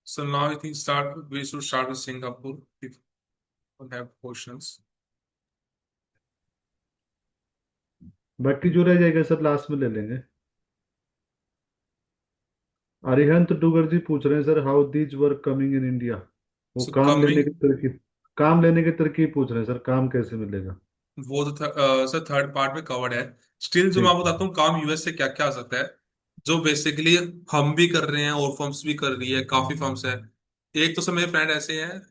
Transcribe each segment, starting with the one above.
So now I think we should start with Singapore if you have questions. बाकी जो रह जाएगा sir last में ले लेंगे। अरिहंत डुगर जी पूछ रहे हैं sir, how these work coming in India. वो So काम लेने की coming, तरकीब, काम लेने की तरकीब पूछ रहे हैं सर, काम कैसे मिलेगा। वो तो सर थर्ड पार्ट में कवर्ड है। स्टिल जो मैं ठीक आपको है। बताता हूँ काम यूएस से क्या क्या आ सकता है, जो बेसिकली हम भी कर रहे हैं और फर्म्स भी कर रही है, काफी फर्म्स है। एक तो सर मेरे फ्रेंड ऐसे हैं,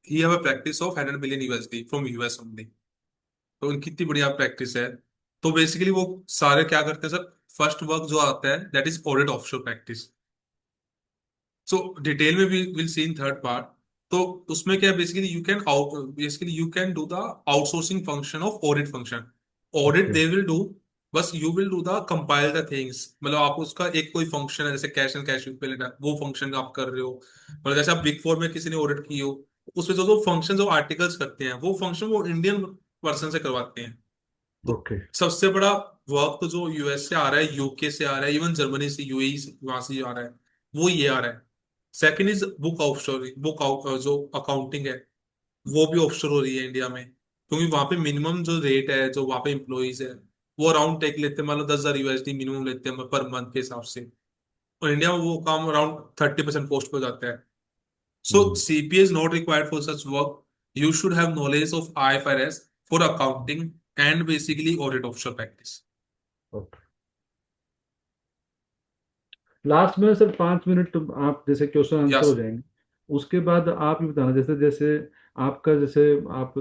he have a practice of 100 billion USD from US only. तो उनकी इतनी बढ़िया प्रैक्टिस है। तो बेसिकली वो सारे क्या करते हैं सर, फर्स्ट वर्क जो आता है that is audit offshore practice. So detail में भी will see in third part. तो उसमें क्या है, basically you can do the outsourcing function of audit function. Audit okay. They will do, बस you will do the compile the things. मतलब आप उसका एक कोई फंक्शन है जैसे कैश एंड कैश पे लेना, वो फंक्शन आप कर रहे हो। मतलब जैसे आप बिग फोर में किसी ने ऑडिट की हो, उसमें जो जो फंक्शन जो आर्टिकल्स करते हैं वो फंक्शन वो इंडियन पर्सन से करवाते हैं। तो ओके। सबसे बड़ा वर्क तो जो यूएस से आ रहा है, यूके से आ रहा है, इवन जर्मनी से, यूएई से, वहां से जो आ रहा है वो ये आ रहा है। सेकंड इज बुक ऑफशोर, जो अकाउंटिंग है वो भी ऑफशोर हो रही है इंडिया में, क्योंकि वहां पे मिनिमम जो रेट है, जो वहां पे एम्प्लॉइज है वो अराउंड टेक लेते हैं, मतलब 10,000 यूएसडी मिनिमम लेते हैं पर मंथ के हिसाब से। और इंडिया में वो काम अराउंड 30% कॉस्ट पे जाता है। So hmm. CPA is not required for such work. You should have knowledge of IFRS for accounting and basically audit offshore practice. Okay. Last में सर 5 मिनट तो आप जैसे क्वेश्चन आंसर यस। हो जाएंगे। उसके बाद आप ये बताना, जैसे जैसे आपका जैसे आप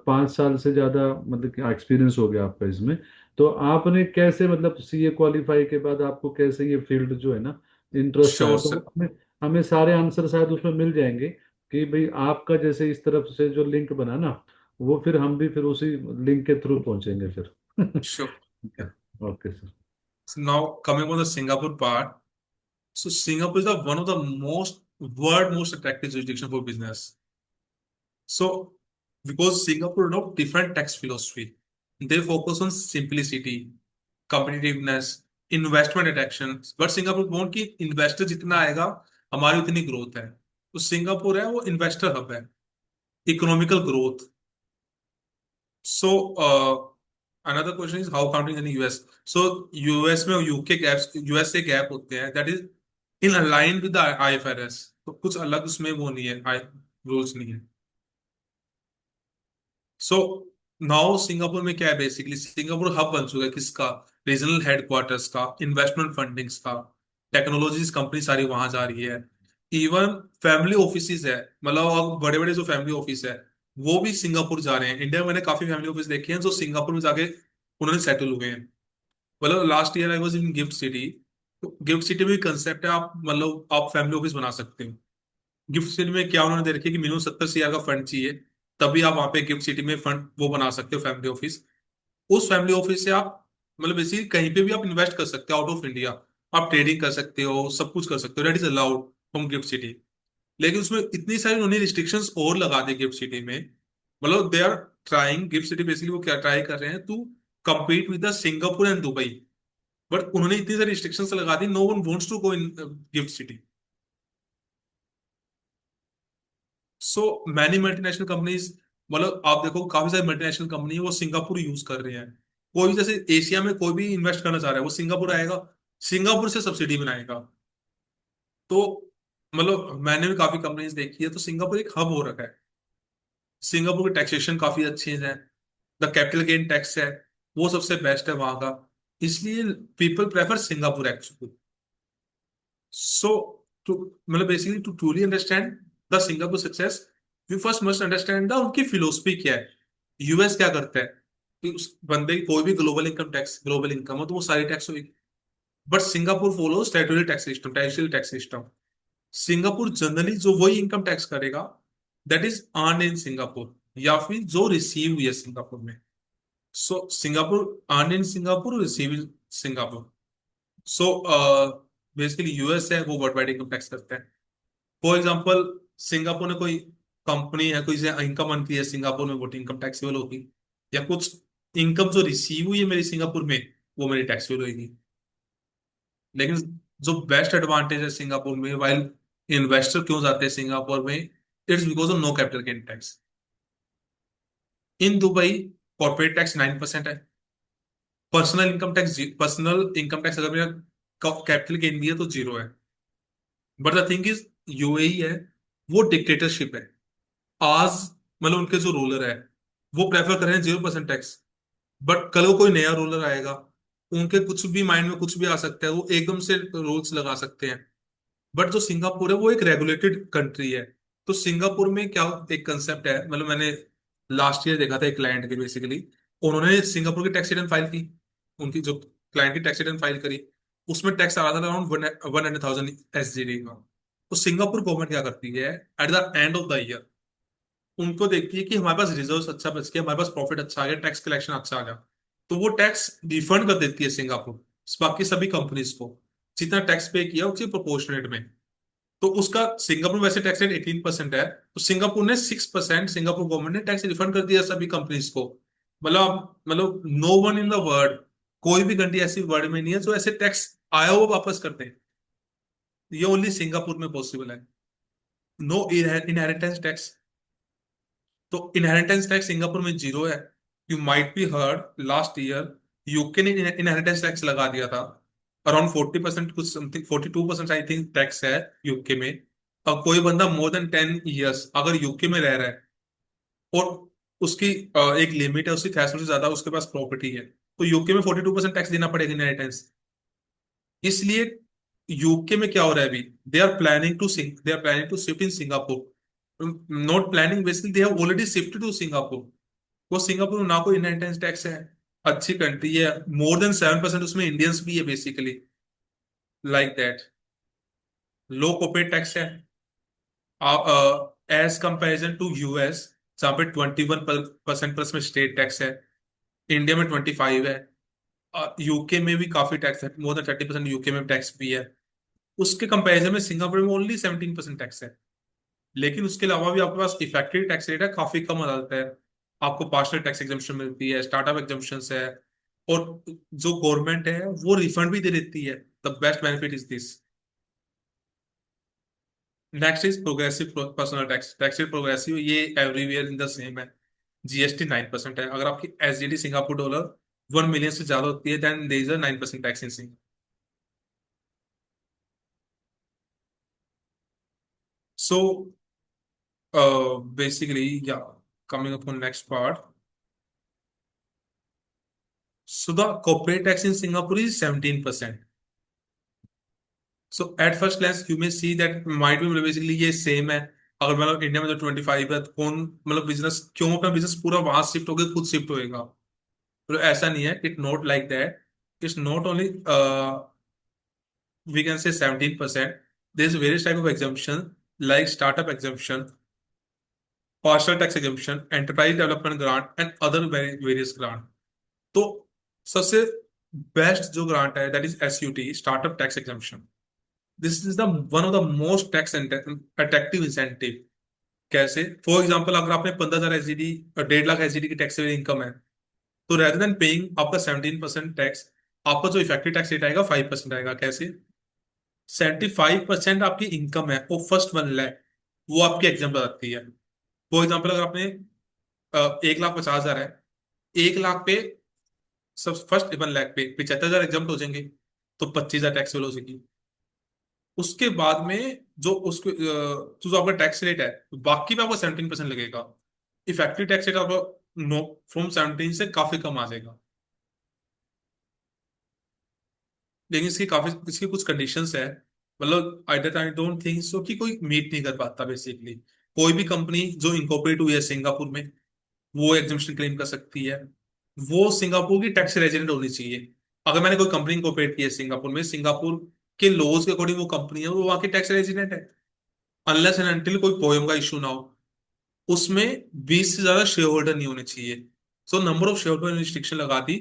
5 साल से ज्यादा मतलब कि एक्सपीरियंस हो गया आपका इसमें। तो आपने कैसे मतलब सीए क्वालिफाई के बाद आपको कैसे ये फील्ड जो है ना इंटरेस्ट आया, श्योर तो सर। वो हमें हमें सारे आंसर शायद उसमें मिल जाएंगे कि भाई आपका जैसे इस तरफ से जो लिंक बना ना, वो फिर हम भी फिर उसी लिंक के थ्रू पहुंचेंगे फिर। श्योर। ठीक है। Okay sir. So now coming on the Singapore part. So Singapore is the one of the most attractive jurisdiction for business. So because Singapore adopt different tax philosophy, they focus on simplicity, competitiveness, investment attraction. But Singapore want कि investor जितना आएगा हमारी उतनी growth है। तो Singapore है वो investor hub है, economical growth. So another question is how counting in US. So US में यूके गैप्स, यूएस से गैप होते हैं that is in align with IFRS. तो कुछ अलग उसमें वो नहीं है, आई रूल्स नहीं है। सो नाउ सिंगापुर में क्या है, बेसिकली सिंगापुर हब बन चुका है किसका, रीजनल हेडक्वार्टर्स का, इन्वेस्टमेंट फंडिंग्स का, टेक्नोलॉजीज कंपनी सारी वहां जा रही है। इवन फैमिली ऑफिसेज है, मतलब अब बड़े बड़े जो फैमिली ऑफिस है वो भी सिंगापुर जा रहे हैं। इंडिया में मैंने काफी फैमिली ऑफिस देखे हैं जो सिंगापुर में जाके उन्होंने सेटल हुए हैं। मतलब last year I was in GIFT city. तो गिफ्ट सिटी में कंसेप्ट है, आप मतलब आप फैमिली ऑफिस बना सकते हो। गिफ्ट सिटी में क्या उन्होंने दे रखी है कि मिनिमम 70 CR का फंड चाहिए, तभी आप वहां पे गिफ्ट सिटी में फंड वो बना सकते हो फैमिली ऑफिस। उस फैमिली ऑफिस से आप मतलब बेसिकली कहीं पे भी आप इन्वेस्ट कर सकते हो आउट ऑफ इंडिया। आप ट्रेडिंग कर सकते हो, सब कुछ कर सकते हो, that is allowed from gift city. लेकिन उसमें इतनी सारी उन्होंने रिस्ट्रिक्शंस और लगा दी गिफ्ट सिटी में। मतलब they are trying, GIFT City basically वो क्या ट्राई कर रहे हैं to compete with the Singapore and Dubai. But उन्होंने इतनी सारी रिस्ट्रिक्शंस लगा दी, no one wants to go in GIFT City. So many multinational companies, मतलब आप देखो काफी सारी मल्टीनेशनल कंपनी है वो सिंगापुर यूज कर रहे हैं। कोई भी जैसे एशिया में कोई भी इन्वेस्ट करना चाह रहा है वो सिंगापुर आएगा, सिंगापुर से सब्सिडी बनाएगा। तो मतलब मैंने भी काफी कंपनीज देखी है, तो सिंगापुर एक हब हो रखा है। सिंगापुर के टैक्सेशन काफी अच्छे हैं, द कैपिटल गेन टैक्स है वो सबसे बेस्ट है वहां का, इसलिए people prefer Singapore actually. So to मतलब basically to truly understand the Singapore success, we first must understand the उनकी फिलोसफी क्या है। यूएस क्या करता है कि उस बंदे की कोई भी global income tax, global income हो तो वो सारी टैक्स होगी। But Singapore follow statutory tax system, territorial tax system. Singapore generally जो वही इनकम टैक्स करेगा that is earn in Singapore, या फिर जो रिसीव हुई है सिंगापुर में। So Singapore earn in Singapore, receive in Singapore. So basically US है वो वर्ल्ड वाइड इनकम टैक्स करता है। फॉर एग्जाम्पल सिंगापुर में कोई कंपनी है, कोई से इनकम अर्न की है सिंगापुर में, वो इनकम टैक्सेबल होगी। या कुछ इनकम जो रिसीव हुई है मेरी सिंगापुर में, वो मेरी टैक्सेबल होगी। लेकिन जो बेस्ट एडवांटेज है सिंगापुर में, वाइल इन्वेस्टर क्यों जाते हैं सिंगापुर में? It's because of no capital gain tax. In Dubai corporate tax 9% है। पर्सनल इनकम टैक्स अगर मेरा कैपिटल गेन भी है तो 0 है। But the thing is, UAE है, वो डिक्टेटरशिप है। आज मतलब उनके जो रूलर है वो प्रेफर कर रहे हैं 0% टैक्स। बट कल को कोई नया रूलर आएगा, उनके कुछ भी माइंड में कुछ भी आ सकता है, वो एकदम से रूल्स लगा सकते हैं। बट जो सिंगापुर है वो एक रेगुलेटेड कंट्री है। तो सिंगापुर में क्या एक कंसेप्ट है, मतलब मैंने लास्ट ईयर देखा था एक क्लाइंट के, बेसिकली उन्होंने सिंगापुर की टैक्स रिटर्न फाइल की। उनकी जो क्लाइंट की टैक्स रिटर्न फाइल करी, उसमें टैक्स आ रहा था अराउंड 100,000 SGD का। तो सिंगापुर गवर्नमेंट क्या करती है, at the end of the year उनको देखती है कि हमारे पास रिजर्व्स अच्छा बच गया, हमारे पास प्रॉफिट अच्छा आ गया, टैक्स कलेक्शन अच्छा आ गया, तो वो टैक्स रिफंड कर देती है सिंगापुर बाकी सभी कंपनीज को। जितना टैक्स पे किया उसके प्रोपोर्शनेट में। तो उसका सिंगापुर वैसे टैक्स रेट 18% है, तो सिंगापुर ने 6%, सिंगापुर गवर्नमेंट ने टैक्स रिफंड कर दिया सभी कंपनीज को। मतलब no one in the world, कोई भी कंट्री ऐसी वर्ल्ड में नहीं है जो ऐसे टैक्स आया हुआ वापस करते हैं। ये ओनली सिंगापुर में पॉसिबल है। No inheritance tax. तो इनहेरिटेंस टैक्स सिंगापुर में 0 है। You might be heard last year UK ने इनहेरिटेंस टैक्स लगा दिया था, अराउंड 40%, कुछ समथिंग 42% आई थिंक टैक्स है यूके में। अब कोई बंदा मोर देन 10 ईयर्स अगर यूके में रह रहा है और उसकी एक लिमिट है, उसकी थ्रेशोल्ड से ज्यादा उसके पास प्रॉपर्टी है, तो यूके में 42% टैक्स देना पड़ेगा इनहेरिटेंस। इसलिए यूके में क्या हो रहा है अभी, they are planning to shift in Singapore. Not planning, basically they have already shifted to Singapore. वो सिंगापुर में ना कोई इनहेरिटेंस टैक्स है, अच्छी कंट्री है, मोर देन 7% उसमें इंडियंस भी है basically, like that. Low corporate tax है एज कंपेरिजन टू यूएस, जहाँ पे 21% प्लस में स्टेट टैक्स है। इंडिया में 25 है। यूके में भी काफी टैक्स है, मोर देन 30% यूके में टैक्स भी है। उसके कंपैरिजन में सिंगापुर में ओनली 17% टैक्स है। लेकिन उसके अलावा भी आपके पास इफेक्टिव टैक्स रेट है, काफी कम आ जाता है। आपको पार्शियल टैक्स एग्जम्पशन मिलती है, स्टार्टअप एग्जम्पशन है, और जो गवर्नमेंट है वो रिफंड भी दे देती है। The best benefit is this. Next is progressive personal tax. Tax rate progressive, ये एवरीवेयर इन द सेम है। जीएसटी 9% है। अगर आपकी एसजीडी सिंगापुर डॉलर 1 मिलियन से ज्यादा होती है, then there is a 9% tax in Singapore. So basically, yeah, coming upon next part. So the corporate tax in Singapore is 17%. So at first glance you may see that might be basically ये same है। अगर मतलब India में तो 25 है, तो कौन मतलब बिजनेस क्यों अपना बिजनेस पूरा वहां शिफ्ट होकर खुद शिफ्ट होएगा? तो ऐसा नहीं है, it not like that. It's not only we can say 17%। There is various type of exemption, like startup exemption, partial tax exemption, enterprise development grant and other various grant. तो सबसे best जो grant है that is SUT, startup tax exemption. This is the one of the most tax attractive incentive. कैसे? For example, अगर आपने 15,000 SGD और 1.5 lakh SGD की taxable income है, तो रेदर देन पेइंग आपका 17% टैक्स, आपका जो इफेक्टिव टैक्स रेट आएगा 5% आएगा। कैसे? 75% आपकी इनकम है, वो फर्स्ट 1 लाख वो आपकी एग्जाम आती है। फॉर एग्जाम्पल, अगर आपने 1,50,000 है, 1 लाख पे सब फर्स्ट 1 लाख पे 75,000 एग्जाम हो जाएंगे, तो 25,000 टैक्स हो जाएगी। उसके बाद में जो उसको जो आपका टैक्स रेट है, तो बाकी पे आपको 17% लगेगा। इफेक्टिव टैक्स रेट आपको नो फ्रॉम 17 से काफी कम आ जाएगा। लेकिन इसकी कुछ कंडीशंस है। मतलब आई डोंट थिंक सो कि कोई मीट नहीं कर पाता बेसिकली। कोई भी कंपनी जो इनकॉर्पोरेट हुई है सिंगापुर में, वो एग्जाम्पशन क्लेम कर सकती है। वो सिंगापुर की टैक्स रेजिडेंट होनी चाहिए। अगर मैंने कोई कंपनी इनकॉर्पोरेट की है सिंगापुर में, सिंगापुर के लॉज के अकॉर्डिंग वो कंपनी है, वो वहाँ की टैक्स रेजिडेंट है। अनलेस एंड अनटिल कोई पोयम का इशू ना हो, उसमें 20 से ज्यादा शेयर होल्डर नहीं होने चाहिए। So number of share holder restriction लगा दी।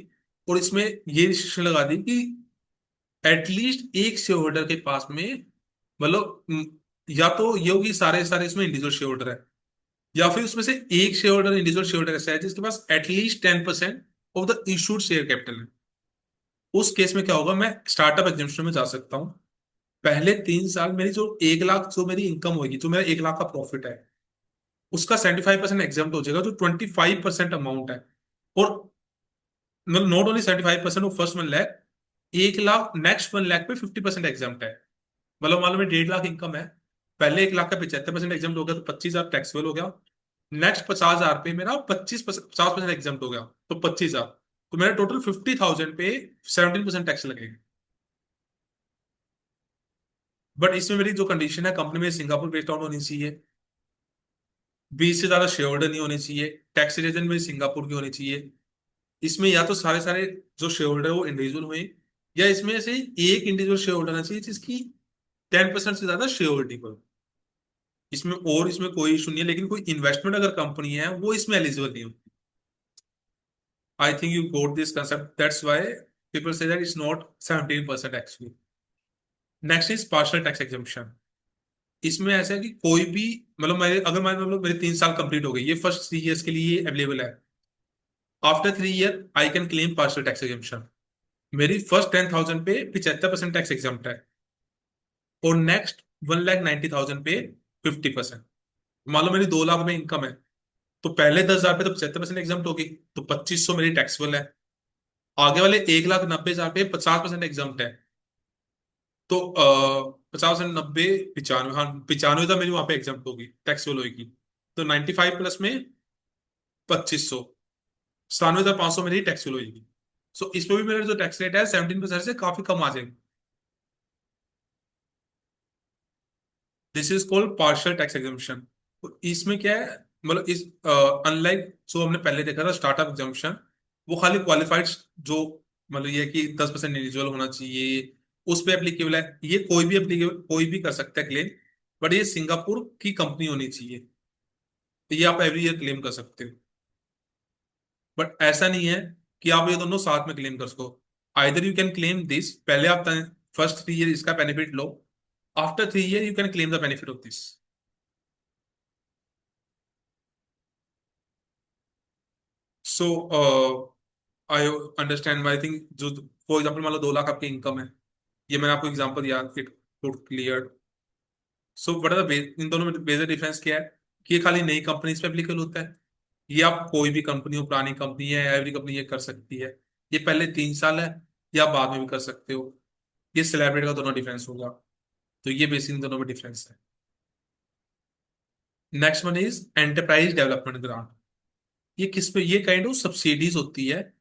और इसमें ये रिस्ट्रिक्शन लगा दी कि एटलीस्ट एक शेयर होल्डर के पास में, मतलब या तो ये होगी सारे सारे इसमें इंडिविजुअल शेयर होल्डर है, या फिर उसमें से एक share holder, individual share holder ऐसा है जिसके पास at least 10% of the issued share capital है। उस केस में क्या होगा, मैं स्टार्टअप एग्जाम्पशन में जा सकता हूँ। पहले 3 साल मेरी जो 1 लाख जो मेरी इनकम होगी, जो मेरा 1 लाख का प्रॉफिट है, उसका 75% एग्जाम्प्ट हो जाएगा, जो 25% अमाउंट है। और मतलब not only 75% of first 1 lakh, 1 lakh next 1 lakh पे 50% एग्जाम्प्ट है। मतलब मान लो मेरी 1.5 लाख इनकम है, पहले 1 लाख का 75% एग्जाम्प्ट हो गया, तो 25,000 टैक्सेबल हो गया। नेक्स्ट 50,000 पे मेरा 50% एग्जाम्प्ट हो गया, तो 25,000। तो मेरा टोटल 50,000 पे 17% टैक्स लगेगा। बट इसमें मेरी जो कंडीशन है, कंपनी में सिंगापुर बेस्ड आउट होनी चाहिए, 20 से ज्यादा शेयर होल्डर नहीं होने चाहिए, टैक्स रीजन में सिंगापुर की होनी चाहिए। इसमें या तो सारे सारे जो शेयर होल्डर है वो इंडिविजुअल हुए, या इसमें से एक इंडिविजुअल शेयर होल्डर होना चाहिए जिसकी 10% से ज्यादा शेयर होल्डिंग हो। इसमें कोई इशू नहीं है, लेकिन कोई इन्वेस्टमेंट अगर कंपनी है वो इसमें एलिजिबल नहीं होती। I think you got this concept, that's why people say that it's not 17% actually. Next is partial tax exemption. इसमें ऐसा है कि कोई भी, मतलब मेरे अगर मैं मतलब मेरे 3 साल कंप्लीट हो गए, ये फर्स्ट 3 इयर्स के लिए अवेलेबल है। After 3 year I can claim partial tax exemption. मेरी फर्स्ट 10,000 पे 75% टैक्स एग्जाम्प्ट है, और नेक्स्ट 1,90,000 पे 50%। मान लो मेरी 2 लाख में इनकम है, तो पहले 10,000 पे तो 75% एग्जाम्प्ट होगी, तो 2,500 मेरी टैक्सेबल है। आगे वाले 1,90,000 पे 50% एग्जाम्प्ट है, तो 50 90 95, हाँ 95 तो मेरी वहां पे एग्जाम्प्ट होगी, टैक्सेबल होगी। तो 95 प्लस में 2,500, 97,500 मेरी टैक्सेबल होगी। सो इसमें भी मेरा जो टैक्स रेट है 17% से काफी कम आ जाएगा। This is called partial tax exemption. तो इसमें क्या है, मतलब इस अनलाइक जो हमने पहले देखा था स्टार्टअप एग्जाम्पशन, वो खाली क्वालिफाइड जो, मतलब ये है कि 10% एलिजिबल होना चाहिए, उस पे एप्लीकेबल है। ये कोई भी एप्लीकेबल, कोई भी कर सकता है क्लेम, बट ये सिंगापुर की कंपनी होनी चाहिए, तो ये आप एवरी ईयर क्लेम कर सकते हो। बट ऐसा नहीं है कि आप ये दोनों साथ में क्लेम कर सको। Either you can claim this, पहले आप फर्स्ट 3 ईयर इसका benefit low, after 3 year you can claim the benefit of this. So I understand, I think जो, फॉर एग्जाम्पल मान लो 2 लाख आपकी इनकम है, ये मैंने आपको एग्जांपल दिया, it good clear. So what are the, इन दोनों में बेसिक डिफरेंस क्या है, कि ये खाली नई कंपनीज पे एप्लीकेबल होता है, ये आप कोई भी कंपनी हो, पुरानी कंपनी है, एवरी कंपनी ये कर सकती है। ये पहले 3 साल है, या बाद में भी कर सकते हो। ये सेलिब्रेट का दोनों डिफरेंस होगा। तो ये बेसिक इन दोनों में डिफरेंस है। Next one is enterprise development grant. ये किस पे, ये काइंड ऑफ सब्सिडीज होती है।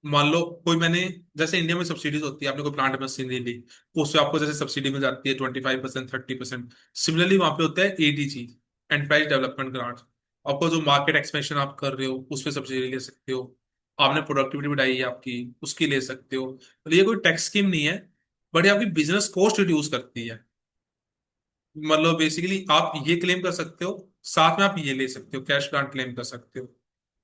मान लो कोई मैंने, जैसे इंडिया में सब्सिडीज होती है, आपने कोई प्लांट मशीनरी ली, उससे आपको जैसे सब्सिडी मिल जाती है 25% 30%। सिमिलरली वहां पे होता है एडीजी, एंटरप्राइज डेवलपमेंट ग्रांट। आपको जो मार्केट एक्सपेंशन आप कर रहे हो उस पर सब्सिडी ले सकते हो। आपने प्रोडक्टिविटी बढ़ाई है आपकी, उसकी ले सकते हो। तो ये कोई टैक्स स्कीम नहीं है, बट ये आपकी बिजनेस कॉस्ट रिड्यूस करती है। मतलब बेसिकली आप ये क्लेम कर सकते हो, साथ में आप ये ले सकते हो, कैश ग्रांट क्लेम कर सकते हो।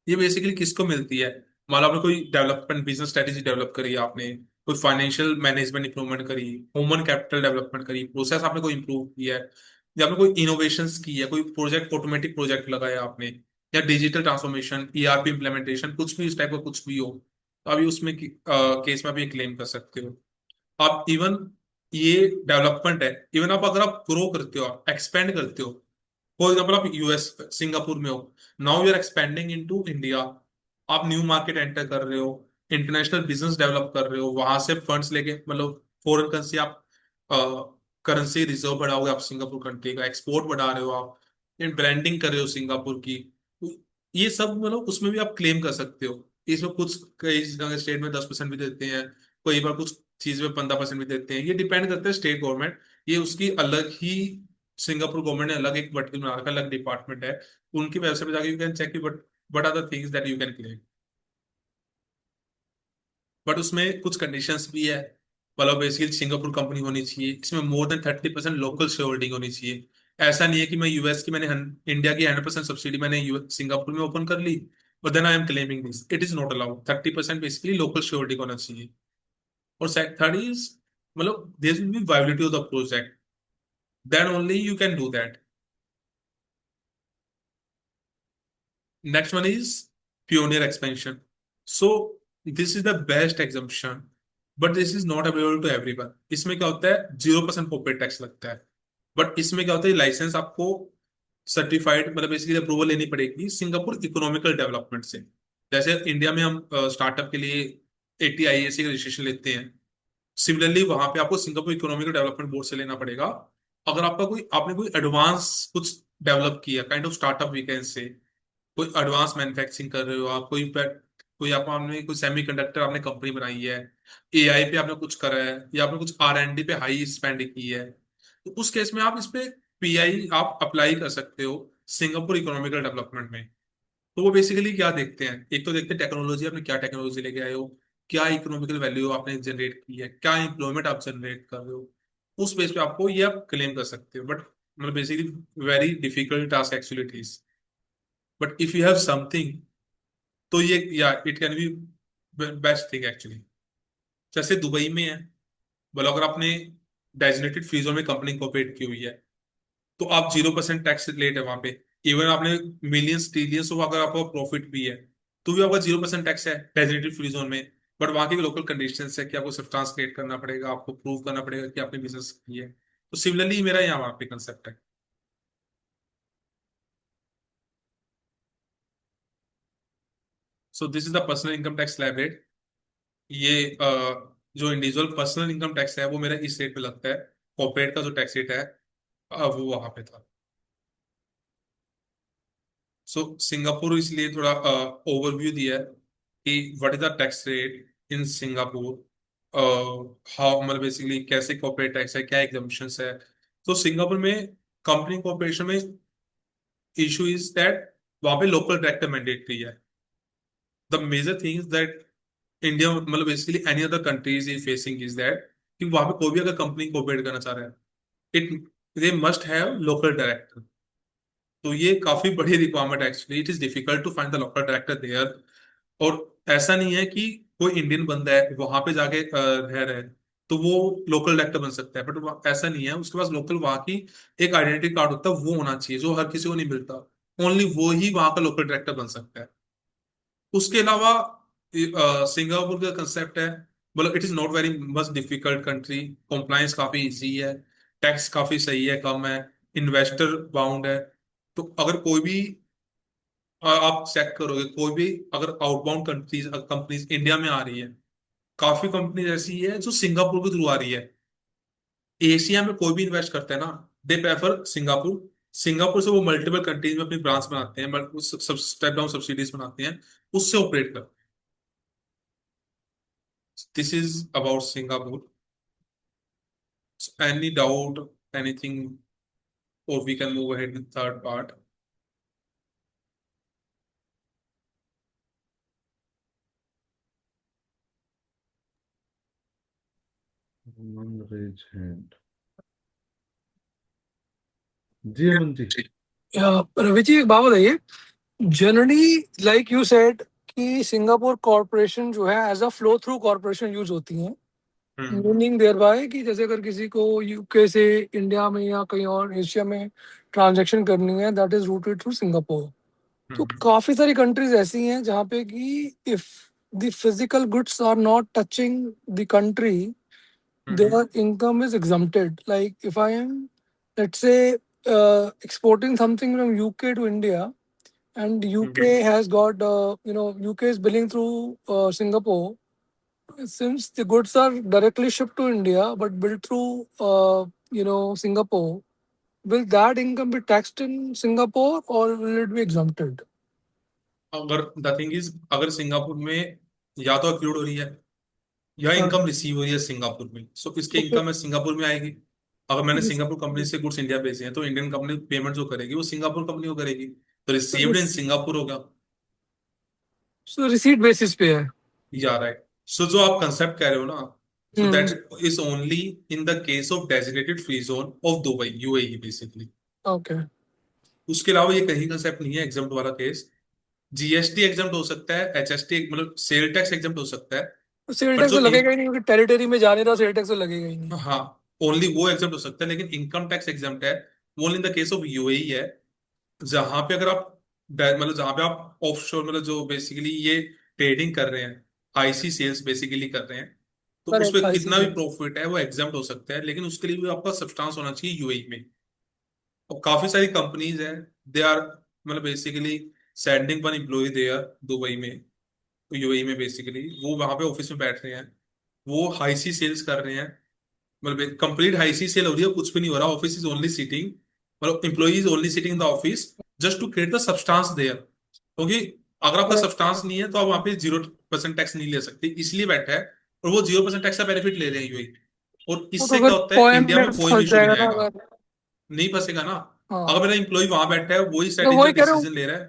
ये बेसिकली किसको मिलती है, मान लो आपने कोई डेवलपमेंट बिजनेस स्ट्रेटेजी डेवलप करी, आपने कोई फाइनेंशियल मैनेजमेंट इंप्रूवमेंट करी, ह्यूमन कैपिटल डेवलपमेंट करी, प्रोसेस आपने कोई इंप्रूव किया है, या आपने कोई इनोवेशंस की है, कोई प्रोजेक्ट ऑटोमेटिक प्रोजेक्ट लगाया आपने, या डिजिटल ट्रांसफॉर्मेशन, ईआरपी इंप्लीमेंटेशन, कुछ भी इस टाइप का कुछ भी हो, तो अभी उसमें केस में भी क्लेम कर सकते हो आप। इवन ये डेवलपमेंट है, इवन आप अगर आप ग्रो करते हो, एक्सपेंड करते हो, फॉर एग्जाम्पल आप यूएस सिंगापुर में हो, now you are expanding into India, आप न्यू मार्केट एंटर कर रहे हो, इंटरनेशनल बिजनेस डेवलप कर रहे हो, वहां से फंड्स लेके, मतलब फॉरेन करेंसी आप, करेंसी रिजर्व बढ़ाओगे आप, सिंगापुर कंट्री का एक्सपोर्ट बढ़ा रहे हो आप, इन ब्रांडिंग कर रहे हो सिंगापुर की, तो ये सब मतलब उसमें भी आप क्लेम कर सकते हो। इसमें कुछ कई जगह स्टेट में 10% भी देते हैं, कई बार कुछ चीज में 15% भी देते हैं, ये डिपेंड करता है स्टेट गवर्नमेंट। ये उसकी अलग ही, सिंगापुर गवर्नमेंट ने अलग एक वर्टिकल बना रखा है, अलग डिपार्टमेंट है। उनकी वेबसाइट पे जाके you can check, but what are the things that you can claim. But उसमें कुछ कंडीशंस भी है। मतलब बेसिकली सिंगापुर कंपनी होनी चाहिए, इसमें more than 30% local share holding होनी चाहिए। ऐसा नहीं है कि मैं यूएस की, मैंने इंडिया की 100% सब्सिडी मैंने सिंगापुर में ओपन कर ली, but then I am claiming this, it is not allowed. 30% basically local share holding होना चाहिए। और थर्ड इज, मतलब there will be viability of the project, then only you can do that. Next one is pioneer expansion. So this is the best exemption but this is not available to everyone. इसमें क्या होता है, 0% corporate tax लगता है। But इसमें क्या होता है, लाइसेंस आपको सर्टिफाइड मतलब बेसिकली अप्रूवल लेनी पड़ेगी सिंगापुर इकोनॉमिकल डेवलपमेंट से। जैसे इंडिया में हम स्टार्टअप के लिए ATIAC का रजिस्ट्रेशन लेते हैं, सिमिलरली वहां पे आपको सिंगापुर इकोनॉमिकल डेवलपमेंट बोर्ड से लेना पड़ेगा। अगर आपका कोई आपने कोई एडवांस कुछ डेवलप किया, kind of startup we can say, कोई एडवांस मैन्युफैक्चरिंग कर रहे हो आप, कोई आपने कोई सेमीकंडक्टर आपने कंपनी बनाई है, AI पे आपने कुछ करा है, या आपने कुछ R&D पे हाई स्पेंड की है, तो उस केस में आप इस पे PI आप अप्लाई कर सकते हो सिंगापुर इकोनॉमिकल डेवलपमेंट में। तो वो बेसिकली क्या देखते हैं, एक तो देखते हैं टेक्नोलॉजी, आपने क्या टेक्नोलॉजी लेके आए हो, क्या इकोनॉमिकल वैल्यू आपने जनरेट की है, क्या एम्प्लॉयमेंट आप जनरेट कर रहे हो। उस बेस पे आपको ये आप क्लेम कर सकते हो। बट मतलब basically very difficult task actually it is. But if you have something, तो ये या it can be best thing actually. जैसे दुबई में है, बोलो अगर आपने डेजिग्नेटेड फ्री जोन में कंपनी कोऑपरेट की हुई है, तो आप 0% टैक्स रेट है वहां पे। इवन आपने मिलियंस ट्रिलियंस हो, अगर आपका प्रॉफिट भी है, तो भी आपका 0% टैक्स है डेजिग्नेटेड फ्री जोन में। बट वहां की लोकल कंडीशंस है कि आपको सब्सटेंस क्रिएट करना पड़ेगा, आपको प्रूव करना पड़ेगा कि आपने बिजनेस की है। तो सिमिलरली मेरा यहाँ वहां पे कंसेप्ट है। सो this is the personal income tax slab rate. ये जो इंडिविजुअल पर्सनल इनकम टैक्स है वो मेरा इस रेट पे लगता है। कॉर्पोरेट का जो टैक्स रेट है वो वहां पे था। सो सिंगापुर इसलिए थोड़ा ओवरव्यू दिया है कि what is the tax rate in Singapore, how मतलब बेसिकली कैसे कॉर्पोरेट टैक्स है, क्या एग्जम्पशंस है। तो सिंगापुर में कंपनी कॉर्पोरेशन में इशू इज दैट वहां पे लोकल डायरेक्टर मैंडेटरी है। The major thing is that India मतलब basically any other countries is facing is that कि वहां पे कोई भी अगर कंपनी कॉर्पोरेट करना चाह रहा है, it they must have local director. तो ये काफी बड़ी requirement actually, it is difficult to find the local director there. और ऐसा नहीं है कि कोई इंडियन बंदा है वहां पे जाके रह रहा है तो वो लोकल डायरेक्टर बन सकता है। बट ऐसा नहीं है, उसके पास लोकल वहां की एक आइडेंटिटी कार्ड होता है, वो होना चाहिए जो हर किसी को नहीं मिलता। ओनली वो ही वहां का लोकल डायरेक्टर बन सकता है। उसके अलावा सिंगापुर का कंसेप्ट है, मतलब it is not very much difficult country, compliance काफी इजी है, टैक्स काफी सही है, कम है, इन्वेस्टर बाउंड है। तो अगर कोई भी आप चेक करोगे, कोई भी अगर आउटबाउंड कंट्रीज कंपनीज इंडिया में आ रही है, काफी कंपनीज ऐसी है जो सिंगापुर के थ्रू आ रही है। एशिया में कोई भी इन्वेस्ट करता है ना, दे प्रेफर सिंगापुर। सिंगापुर से वो मल्टीपल कंट्रीज में अपनी ब्रांच बनाते हैं, सब स्टेप डाउन सब्सिडीज बनाते हैं, उससे ऑपरेट करते हैं। This is about Singapore. Any doubt, anything, और we can move ahead with third part. Raise hand. जी अमन जी। रवि जी एक बात बताइए। जनरली लाइक यू सेड कि सिंगापुर कॉरपोरेशन जो है as a flow through corporation use होती हैं, हम्म। मीनिंग देयर बाय कि जैसे अगर किसी को यूके से इंडिया में या कहीं और एशिया में ट्रांजैक्शन करनी है that is rooted through Singapore. तो हम्म। काफी सारी कंट्रीज ऐसी हैं जहाँ पे कि if the physical goods are not touching the country hmm. their income is exempted. Like if I am, let's say, exporting something from UK to India, and hmm. UK has got, UK is billing through Singapore. Since the goods are directly shipped to India but billed through, Singapore, will that income be taxed in Singapore or will it be exempted? अगर the thing is, अगर Singapore में या तो accrued हो रही है या Uh, income receive हो रही है सिंगापुर में, सो इसके okay. इनकम है सिंगापुर में आएगी। अगर मैंने सिंगापुर कंपनी से गुड्स इंडिया भेजे हैं तो इंडियन कंपनी पेमेंट जो करेगी वो सिंगापुर कंपनी को करेगी, तो रिसीव्ड इन सिंगापुर होगा। So receipt basis पे है। या राइट। सो जो आप कंसेप्ट कह रहे हो ना, so hmm. That is only in the case of designated free zone of Dubai, UAE basically. Okay. उसके अलावा ये कहीं कंसेप्ट नहीं है एग्जाम्प्ट वाला केस। GST एग्जाम्प्ट हो सकता है, HST मतलब सेल टैक्स एग्जाम्प्ट हो सकता है। सेल बट टैक्स तो जो लगेगा ही नहीं क्योंकि टेरिटरी में जा नहीं रहा, सेल टैक्स तो लगेगा ही नहीं। हाँ, ओनली वो एग्जाम्प्ट हो सकता है, लेकिन इनकम टैक्स एग्जाम्प्ट है only in the case of UAE है। जहां पे अगर आप मतलब जहां पे आप ऑफशोर मतलब जो बेसिकली ये ट्रेडिंग कर रहे हैं, IC सेल्स बेसिकली कर रहे हैं, तो उस correct, पर कितना भी ICC. प्रॉफिट है वो एग्जाम्प्ट हो सकता है, लेकिन उसके लिए भी आपका सब्सटेंस होना चाहिए यूएई में। और काफी सारी कंपनीज हैं, दे आर मतलब basically sending one employ there Dubai में, यूएई में। बेसिकली वो वहां पे ऑफिस में बैठ रहे हैं, वो हाई सी सेल्स कर रहे हैं, मतलब कंप्लीट हाई सी सेल हो रही है, कुछ भी नहीं हो रहा, ऑफिस इज ओनली सिटिंग, मतलब employee is only sitting in the office just to create the substance there. क्योंकि अगर आपका Correct. सब्सटेंस नहीं है तो आप वहां पे 0% टैक्स नहीं ले सकते, इसलिए बैठा है। और वो 0% टैक्स का बेनिफिट ले रहे हैं यूएई। और वो तो इससे फिर क्या होता है, पोएम इंडिया में में कोई भी फंस इशू नहीं जाएगा ना आएगा। अगर. नहीं फंसेगा ना। अगर हाँ, मेरा एम्प्लॉय वहां बैठा है, वही मैं वही स्ट्रेटेजिक कह रहा हूँ. डिसीजन ले रहा है।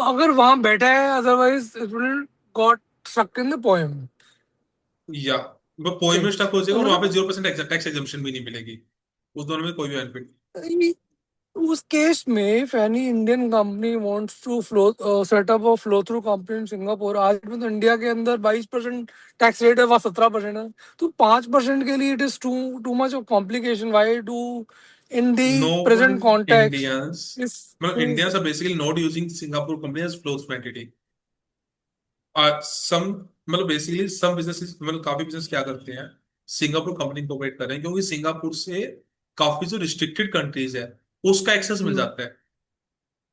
अगर वहां बैठा है, otherwise it will got stuck in the poem. या वो पोइम ओके. में स्टक हो तो जाएगा और वहां पे मतलब 0% टैक्स एग्जम्पशन भी नहीं मिलेगी, उस दोनों में कोई भी बेनिफिट। उस केस में if any Indian company wants to flow set up a flow through company in Singapore, आज में तो इंडिया के अंदर 22% टैक्स रेट है, वहाँ 17% है. तो 5% के लिए it is too too much of complication. Why do in the no one present context Indians, is मतलब is Indians are basically not using Singapore company as flow entity. Some मतलब basically some business, मतलब काफी business क्या करते हैं, Singapore company को operate कर रहे हैं, क्योंकि सिंगापुर से काफी जो रिस्ट्रिक्टेड कंट्रीज है उसका एक्सेस मिल जाता है।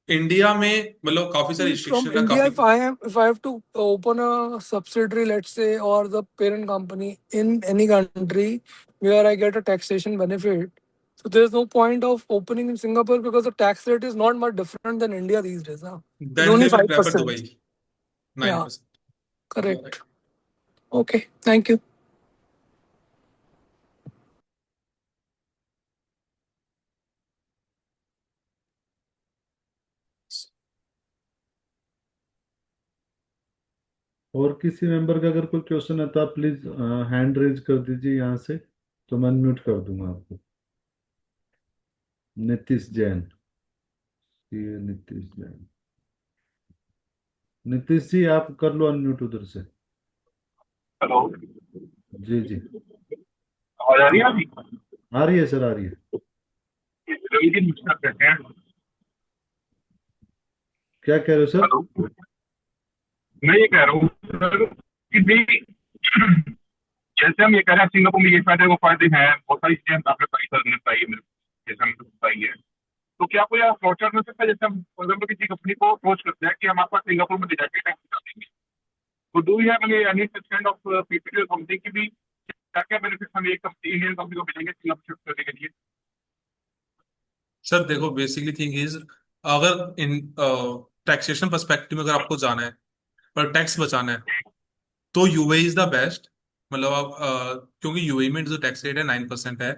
इंडिया में मतलब काफी सारी from रिस्ट्रिक्शन है India. काफी। If I have to open a subsidiary, let's say, or the parent company in any country where I get a taxation benefit, so there's no point of opening in Singapore because the tax rate is not much different than India these days. Huh? It's then only they will five prefer percent Dubai. Yeah, 9%। correct. Okay, thank you. और किसी member का अगर कोई question है तो आप please hand raise कर दीजिए यहाँ से, तो मैं अनम्यूट कर दूंगा आपको। नीतीश जैन, ये नीतीश जैन, नीतीश जी आप कर लो अनम्यूट उधर से। हेलो। जी जी, आवाज आ रही है अभी? आ रही है सर, आ रही है। रवि जी नमस्कार कहते हैं। क्या कह रहे हो सर? हेलो। मैं ये कह रहा हूँ सर कि भी जैसे हम ये कह रहे हैं सिंगापुर में ये फायदे वो फायदे हैं, बहुत सारी चीजें आपने बताई सर ने बताई है मेरे को, जैसे हमने बताई है। तो क्या कोई फ्लोचर में सकता है, जैसे हम फॉर एग्जाम्पल किसी कंपनी को अप्रोच करते हैं कि हम आपका सिंगापुर में ले जाके टैक्स बता देंगे, तो do you have any such kind of PPT company की भी क्या क्या बेनिफिट हमें एक इंडियन कंपनी को मिलेंगे सिंगापुर शिफ्ट करने के लिए? सर देखो बेसिकली थिंग इज, अगर इन टैक्सेशन पर्सपेक्टिव में अगर आपको जाना है पर टैक्स बचाना है, तो यूएई इज द बेस्ट। मतलब आप क्योंकि यूएई में जो टैक्स रेट है 9% है।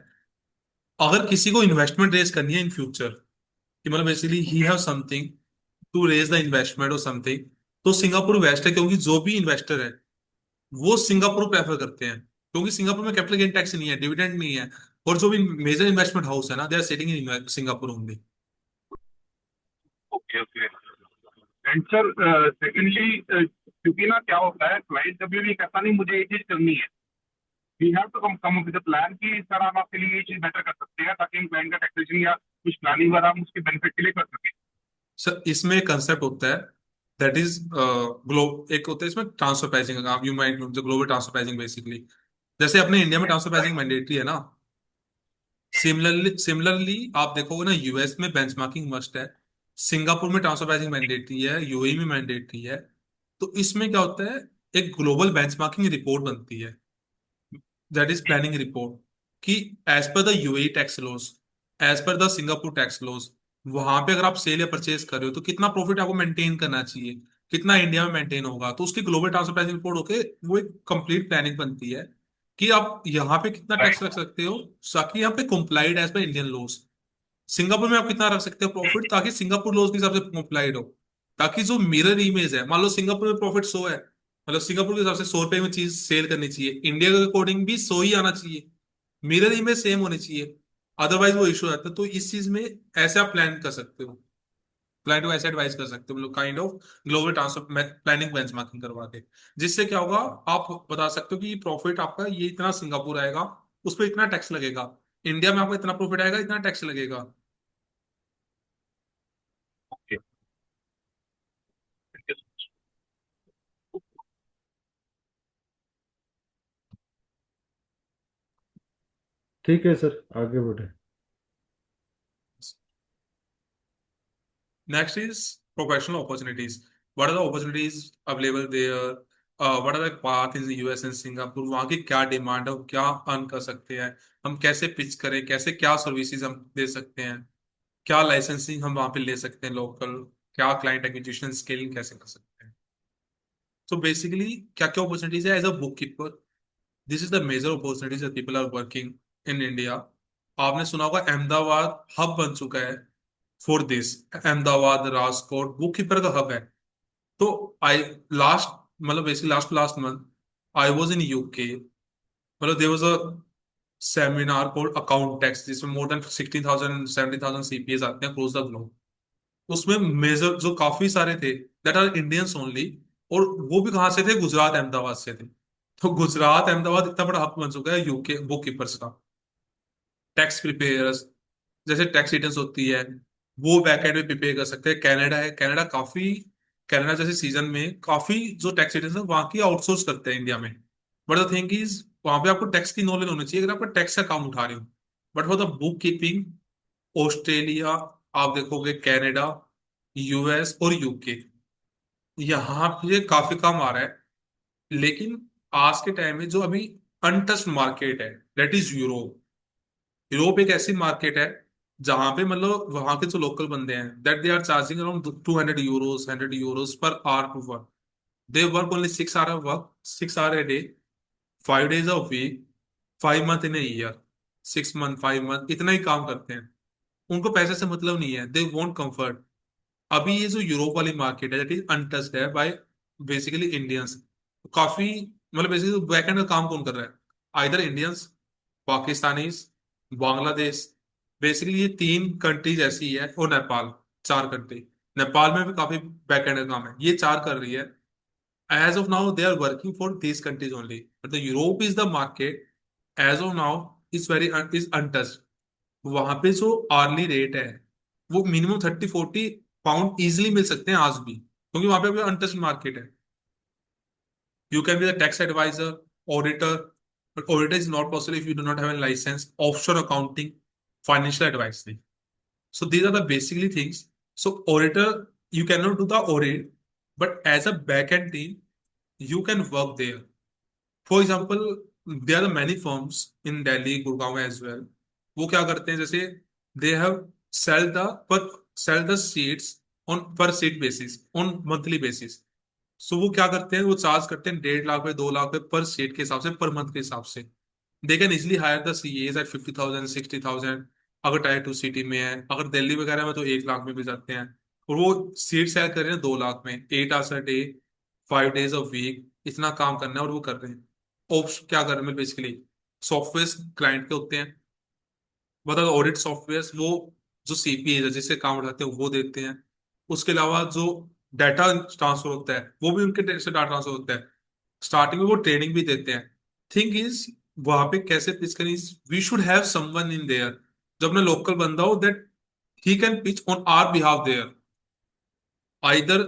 अगर किसी को इन्वेस्टमेंट रेज करनी है इन फ्यूचर, कि मतलब basically he have something to raise the investment और समथिंग, तो सिंगापुर बेस्ट है, क्योंकि जो भी इन्वेस्टर है वो सिंगापुर प्रेफर करते हैं, क्योंकि सिंगापुर में कैपिटल गेन टैक्स नहीं है, डिविडेंड नहीं है। और जो भी मेजर इन्वेस्टमेंट हाउस है ना, they are sitting in Singapore only. Okay okay. And sir secondly, क्योंकि ना क्या होता है, क्लाइंट कभी भी कहता नहीं मुझे ये चीज करनी है, we have to come up with plan कि सर हम आपके लिए ये चीज बेटर कर सकते हैं, ताकि हम क्लाइंट का टैक्सेशन या कुछ प्लानिंग वगैरह हम उसके बेनिफिट के लिए कर सकें। सर इसमें एक कंसेप्ट होता है, दैट इज एक होता है इसमें ट्रांसफर प्राइसिंग, आप यू माइट जो ग्लोबल ट्रांसफर प्राइसिंग बेसिकली, जैसे अपने इंडिया में ट्रांसफर प्राइसिंग मैंडेटरी है ना, सिमिलरली आप देखोगे ना, यूएस में बेंचमार्किंग मस्ट है, सिंगापुर में ट्रांसफर प्राइसिंग मैंडेटरी है, यूएई में मैंडेटरी है। तो इसमें क्या होता है, एक ग्लोबल बेंचमार्किंग रिपोर्ट बनती है, दैट इज प्लानिंग रिपोर्ट, कि as per the UAE tax laws, as per the Singapore tax laws, वहां पे अगर आप सेल या परचेज कर रहे हो तो कितना प्रॉफिट आपको मेंटेन करना चाहिए, कितना इंडिया में मेंटेन होगा, तो उसकी ग्लोबल ट्रांसफर प्राइसिंग रिपोर्ट होके वो एक कंप्लीट प्लानिंग बनती है कि आप यहाँ पे कितना टैक्स रख सकते हो ताकि यहाँ पे complied as per Indian laws. Singapore में आप कितना रख सकते हो प्रॉफिट ताकि सिंगापुर लॉज के हिसाब से कंप्लाइड हो, ताकि जो मिरर इमेज है, मान लो सिंगापुर में प्रॉफिट 100 है, मतलब सिंगापुर के हिसाब से 100 रुपए में चीज सेल करनी चाहिए, इंडिया के अकॉर्डिंग भी 100 ही आना चाहिए, मिरर इमेज सेम होनी चाहिए, अदरवाइज वो इशू आता है। तो इस चीज में ऐसे आप प्लान कर सकते हो, क्लाइंट को ऐसे एडवाइस कर सकते हो, मतलब kind of global transfer planning benchmarking करवा के, जिससे क्या होगा, आप बता सकते हो कि प्रॉफिट आपका ये इतना सिंगापुर आएगा, उस पर इतना टैक्स लगेगा, इंडिया में आपको इतना प्रॉफिट आएगा, इतना टैक्स लगेगा। Okay, thank you. ठीक है सर, आगे बढ़े। Next is professional opportunities. What are the opportunities available there? What are the path in the US and Singapore? वहाँ की क्या डिमांड है, क्या अर्न कर सकते हैं, हम कैसे पिच करें, कैसे क्या सर्विसेज हम दे सकते हैं, क्या लाइसेंसिंग हम वहाँ पे ले सकते हैं लोकल, क्या क्लाइंट एक्विजिशन स्केलिंग कैसे कर सकते हैं। तो बेसिकली क्या क्या अपॉर्चुनिटीज है as a book keeper. This is the major opportunities that people are working in India. आपने सुना होगा अहमदाबाद हब बन चुका है for this. Ahmedabad Rajkot book keeper का हब है। तो आई लास्ट मतलब basically last month I was in UK. मतलब there was a seminar called account tax जिसमें मोर देन 60,000 70,000 सीपीएस आते हैं अक्रॉस द ग्लोब। उसमें मेजर जो काफी सारे थे दैट आर इंडियंस ओनली। और वो भी कहाँ से थे, गुजरात अहमदाबाद से थे। तो गुजरात अहमदाबाद इतना बड़ा हब बन चुका है यूके बुक कीपर्स का। टैक्स प्रिपेयर्स जैसे टैक्स रिटर्न्स होती है वो बैकएंड में प्रिपेयर कर सकते हैं। कनाडा है, कनाडा काफी, कनाडा जैसे सीजन में काफी जो टैक्स रिटर्न्स है वहाँ की आउटसोर्स करते हैं इंडिया में। बट द थिंग इज वहां पे आपको टैक्स की नॉलेज होनी चाहिए अगर आपका टैक्स का काम उठा रहे हो। But for the book keeping Australia, आप देखोगे कनाडा, यूएस और यूके, यहाँ पे काफी काम आ रहा है। लेकिन आज के टाइम में जो अभी अनटच्ड मार्केट है दैट इज यूरोप। यूरोप एक ऐसी मार्केट है जहां पे मतलब वहां के जो लोकल बंदे हैं that they are charging around 200 euros 100 euros per hour to work. They work only 6 hour work, 6 hour a day, 5 days a week, 5 month in year, 6 month 5 month इतना ही काम करते हैं। उनको पैसे से मतलब नहीं है, दे वॉन्ट कंफर्ट। अभी ये जो यूरोप वाली मार्केट है दैट इज अनटच्ड है बाय बेसिकली इंडियंस। काफी मतलब बेसिकली बैकएंड का काम कौन कर रहा है, either Indians, Pakistanis, Bangladesh. Basically ये 3 कंट्रीज ऐसी है और नेपाल, 4 कंट्री। नेपाल में भी काफी बैकएंड का काम है, ये 4 कर रही है। As of now they are working for these countries only, but the Europe is the market as of now is very is untouched. वहां पे जो आर्ली रेट है वो मिनिमम 30-40 पाउंड इजिली मिल सकते हैं आज भी, क्योंकि वहां पे अभी अनटच्ड मार्केट है। You can be the tax advisor, auditor, but auditor is not possible if you do not have an license, offshore accounting, financial advisory. So these are the basically things. So auditor, you cannot do the audit, but as a back-end team, you can work there. For example, there are many firms in Delhi, Gurgaon as well. वो क्या करते हैं जैसे they have sell the per sell the seats on per seat basis on monthly basis. सो वो क्या करते हैं, वो चार्ज करते हैं 1.5 लाख पे 2 लाख पे पर सीट के हिसाब से, पर मंथ के हिसाब से। They can easily hire the CS at 50,000 60,000। अगर टायर 2 सिटी में है, अगर दिल्ली वगैरह में तो 1 लाख में भी जाते हैं। और वो सीट सेल कर रहे हैं 2 लाख में, 8 hours a day, 5 days a week, इतना काम करना है और वो कर रहे हैं। ऑप्श क्या कर रहे हैं बेसिकली, सॉफ्टवेयर क्लाइंट के होते हैं, मतलब ऑडिट सॉफ्टवेयर वो जो सीपीए है जिससे काम उठाते हैं वो देते हैं। उसके अलावा जो डाटा ट्रांसफर होता है वो भी उनके से डाटा ट्रांसफर होता है। स्टार्टिंग में वो ट्रेनिंग भी देते हैं। थिंग इज वहां पे कैसे पिच करें, we should have someone in there जो अपना लोकल बंदा हो that he can pitch on our behalf there. Either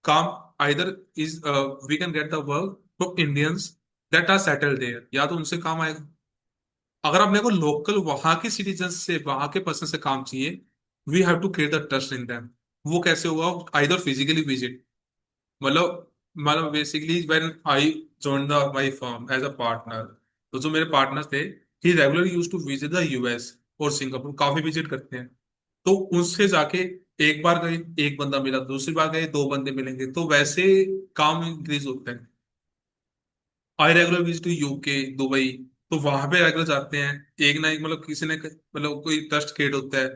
काम either is we can get the work from Indians that are settled there, या तो उनसे काम आएगा। अगर अपने को लोकल वहां के सिटीजन से वहां के पर्सन से काम चाहिए, we have to create the trust in them. वो कैसे होगा, आइदर फिजिकली विजिट, मतलब basically when I join the my firm as a partner, तो जो मेरे पार्टनर थे he regular use to visit the US और सिंगापुर, काफी विजिट करते हैं। तो उनसे जाके एक बार गए एक बंदा मिला, दूसरी बार गए 2 बंदे मिलेंगे, तो वैसे काम इंक्रीज होता है। I regular visit to UK, Dubai, तो वहां पे रेगुलर जाते हैं। एक ना एक मतलब किसी ने मतलब कोई ट्रस्ट क्रिएट होता है,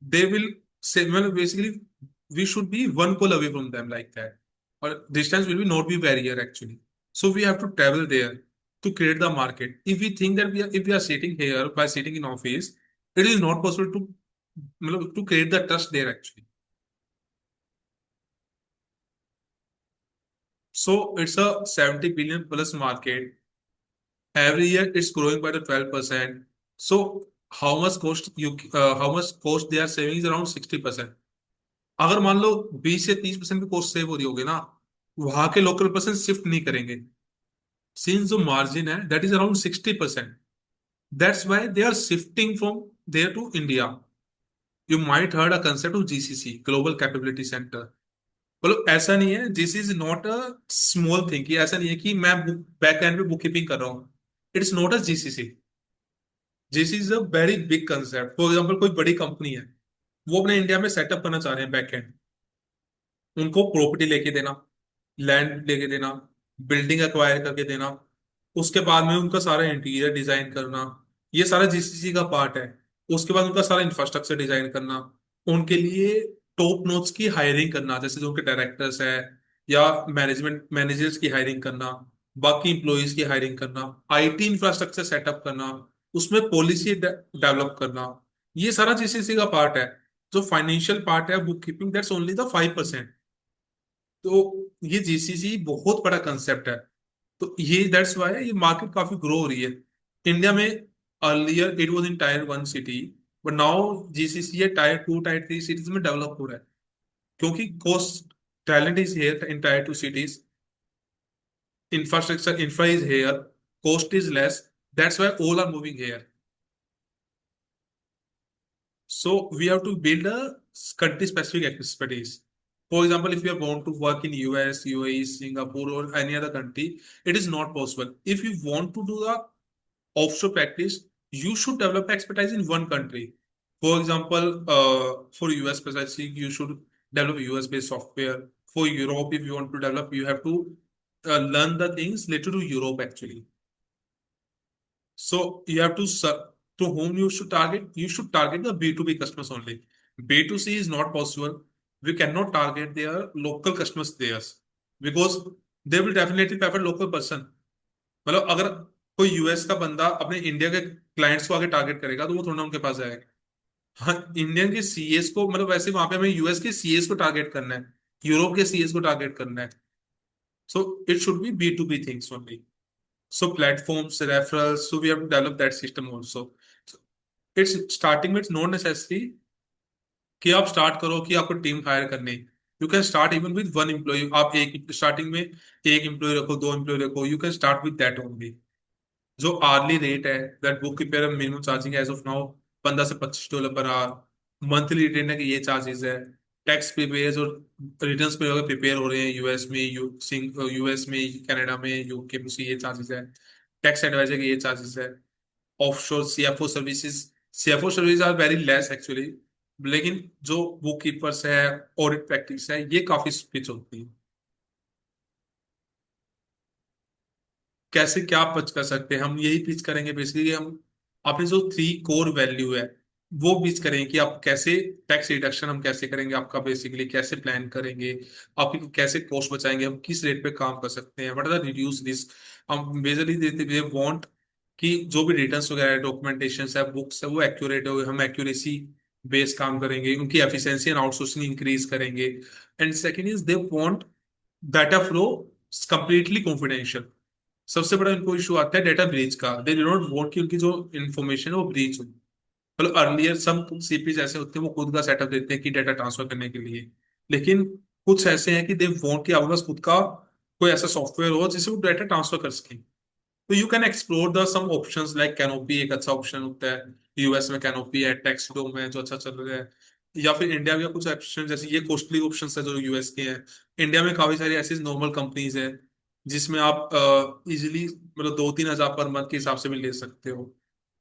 दे विल से मतलब basically we should be 1 call away from them like that, और distance will be not be barrier actually. So we have to travel there to create the market. If we think that we are, if we are sitting here by sitting in office, it is not possible to मतलब to create the trust there actually. So it's a 70 billion plus market. Every year it's growing by the 12%. So how much cost they are saving is around 60%. अगर मान लो 20 से 30% की cost save हो रही होगी ना, वहां के लोकल पर्सन शिफ्ट नहीं करेंगे, सिंस जो मार्जिन है that is around 60%। That's why they are shifting from there to India. You might heard a concept of GCC, global capability centre. मतलब ऐसा नहीं है, this is not a small thing, कि ऐसा नहीं है कि मैं बैक एंड पे बुक कीपिंग कर रहा हूँ. It's not a GCC. This is a very big concept. For example कोई बड़ी कंपनी है, वो अपने इंडिया में सेटअप करना चाह रहे हैं बैक एंड. उनको प्रॉपर्टी लेके देना, लैंड लेके देना, बिल्डिंग एक्वायर करके देना, उसके बाद में उनका सारा इंटीरियर डिजाइन करना, ये सारा जीसीसी का पार्ट है. उसके बाद उनका सारा इंफ्रास्ट्रक्चर डिजाइन करना, उनके लिए टॉप नोट्स की हायरिंग करना, जैसे जो उनके डायरेक्टर्स है या मैनेजमेंट मैनेजर्स की हायरिंग करना, बाकी इंप्लॉयज की हायरिंग करना, आईटी इंफ्रास्ट्रक्चर सेटअप करना, उसमें पॉलिसी डेवलप करना, ये सारा जीसीसी का पार्ट है. जो फाइनेंशियल पार्ट है, book keeping, that's only the 5%. तो ये जीसीसी बहुत बड़ा कंसेप्ट है. तो ये दैट्स वाई ये मार्केट काफी ग्रो हो रही है इंडिया में. Earlier it was in tier 1 city, but now GCC है टायर 2 टायर 3 सिटीज में डेवलप हो रहा है. क्योंकि cost talent is here in tier 2 cities, infrastructure infra is here, cost is less. That's why all are moving here. So we have to build a country specific expertise. For example, if you are going to work in US, UAE, Singapore, or any other country, it is not possible. If you want to do the offshore practice, you should develop expertise in one country. For example, for US specific, you should develop US based software. For Europe, if you want to develop, you have to learn the things related to Europe actually. So you have to to whom you should target. You should target the B2B customers only. B2C is not possible. We cannot target their local customers theirs because they will definitely prefer local person. मतलब अगर कोई US का बंदा अपने India के clients को आगे target करेगा तो वो थोड़ा उनके पास जाएगा. हाँ, इंडियन के सीएस को, मतलब वैसे वहां पे हमें यूएस के सीएस को टारगेट करना है, यूरोप के सीएस को टारगेट करना है. So it should be B2B things only. So platforms, referrals, so we have to develop that system also. So it's starting with no necessary कि आप स्टार्ट करो कि आपको टीम हायर करनी. You can start even with 1 employ. आप एक starting में एक एम्प्लॉय रखो, 2 एम्प्लॉय रखो, you can start with that only. जो आर्ली रेट है, that book keeper minimum charging as of now $15 से $25 पर आवर. मंथली रिटेन के ये चार्जेस है. टैक्स प्रीपेयर और रिटर्न्स पे अगर प्रिपेयर हो रहे हैं यूएस में, यूएस में, कनाडा में, यूके में, ये चार्जेस है. टैक्स एडवाइजर के ये चार्जेस है. Offshore CFO services, CFO service are very less actually, लेकिन जो बुक कीपर्स है, ऑडिट प्रैक्टिस है, ये काफी पिच होती है. कैसे क्या पिच कर सकते हैं हम, यही पिच करेंगे बेसिकली. हम अपनी जो 3 कोर वैल्यू है वो पिच करेंगे कि आप कैसे टैक्स रिडक्शन हम कैसे करेंगे, आपका बेसिकली कैसे प्लान करेंगे, आपकी कैसे कॉस्ट बचाएंगे, हम किस रेट पे काम कर सकते हैं, what are the reduce risk. हम मेजरली देते हुए वांट कि जो भी रिटर्न्स वगैरह डॉक्यूमेंटेशन है, बुक्स है, वो एक्यूरेट हो. हम एक्यूरेसी बेस काम करेंगे, उनकी एफिशिएंसी एंड आउटसोर्सिंग इंक्रीज करेंगे. And second is they want data flow completely confidential. सबसे बड़ा इनको इशू आता है डेटा ब्रीच का. दे डू नॉट वांट कि उनकी जो इन्फॉर्मेशन है वो ब्रीच हो. मतलब अर्लियर सम सीपीज ऐसे होते हैं वो खुद का सेटअप देते हैं कि डेटा ट्रांसफर करने के लिए, लेकिन कुछ ऐसे हैं कि दे वांट कि आपके पास खुद का कोई ऐसा सॉफ्टवेयर हो जिससे वो डेटा ट्रांसफर कर सके. तो you can explore the some options like canopy, एक अच्छा ऑप्शन होता है. यूएस में कैनोपी है, टेक्सडोम है जो अच्छा चल रहा है. या फिर इंडिया में कुछ ऑप्शन, जैसे ये कॉस्टली ऑप्शन है जो यूएस के हैं. इंडिया में काफी सारी ऐसी नॉर्मल कंपनीज है जिसमें आप इजिली मतलब 2-3 हजार पर मंथ के हिसाब से भी ले सकते हो.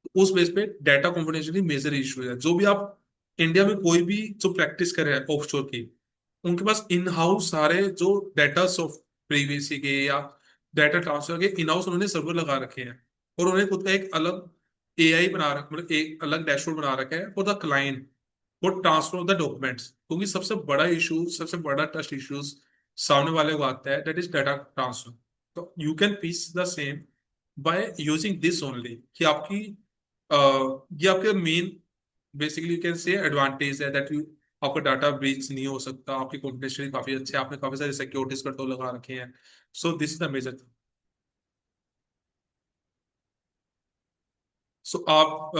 तो उस बेस पे डाटा कॉन्फिडेंशियलिटी मेजर इशू है. जो भी आप इंडिया में कोई भी जो प्रैक्टिस कर रहे हैं ऑफशोर की, उनके पास इन हाउस सारे जो डाटा सॉफ्ट प्रीवीसी के या डाटा ट्रांसफर के इन हाउस उन्होंने सर्वर लगा रखे हैं. और उन्होंने खुद का एक अलग एआई बना रखा, मतलब एक अलग डैशबोर्ड बना रखा है for the client, for transfer of the documents. क्योंकि सबसे बड़ा इशू, सबसे बड़ा ट्रस्ट इश्यूज सामने वाले को आता है, दैट इज डाटा ट्रांसफर. तो you can piece the same by using this only कि आपकी ये आपके main basically you can say advantage है दैट यू, आपका डाटा ब्रीच नहीं हो सकता, आपकी कॉन्फिडेंशियलिटी काफी अच्छी है, आपने काफी सारे सिक्योरिटीज कंट्रोल लगा रखे हैं. So this is the major. So आप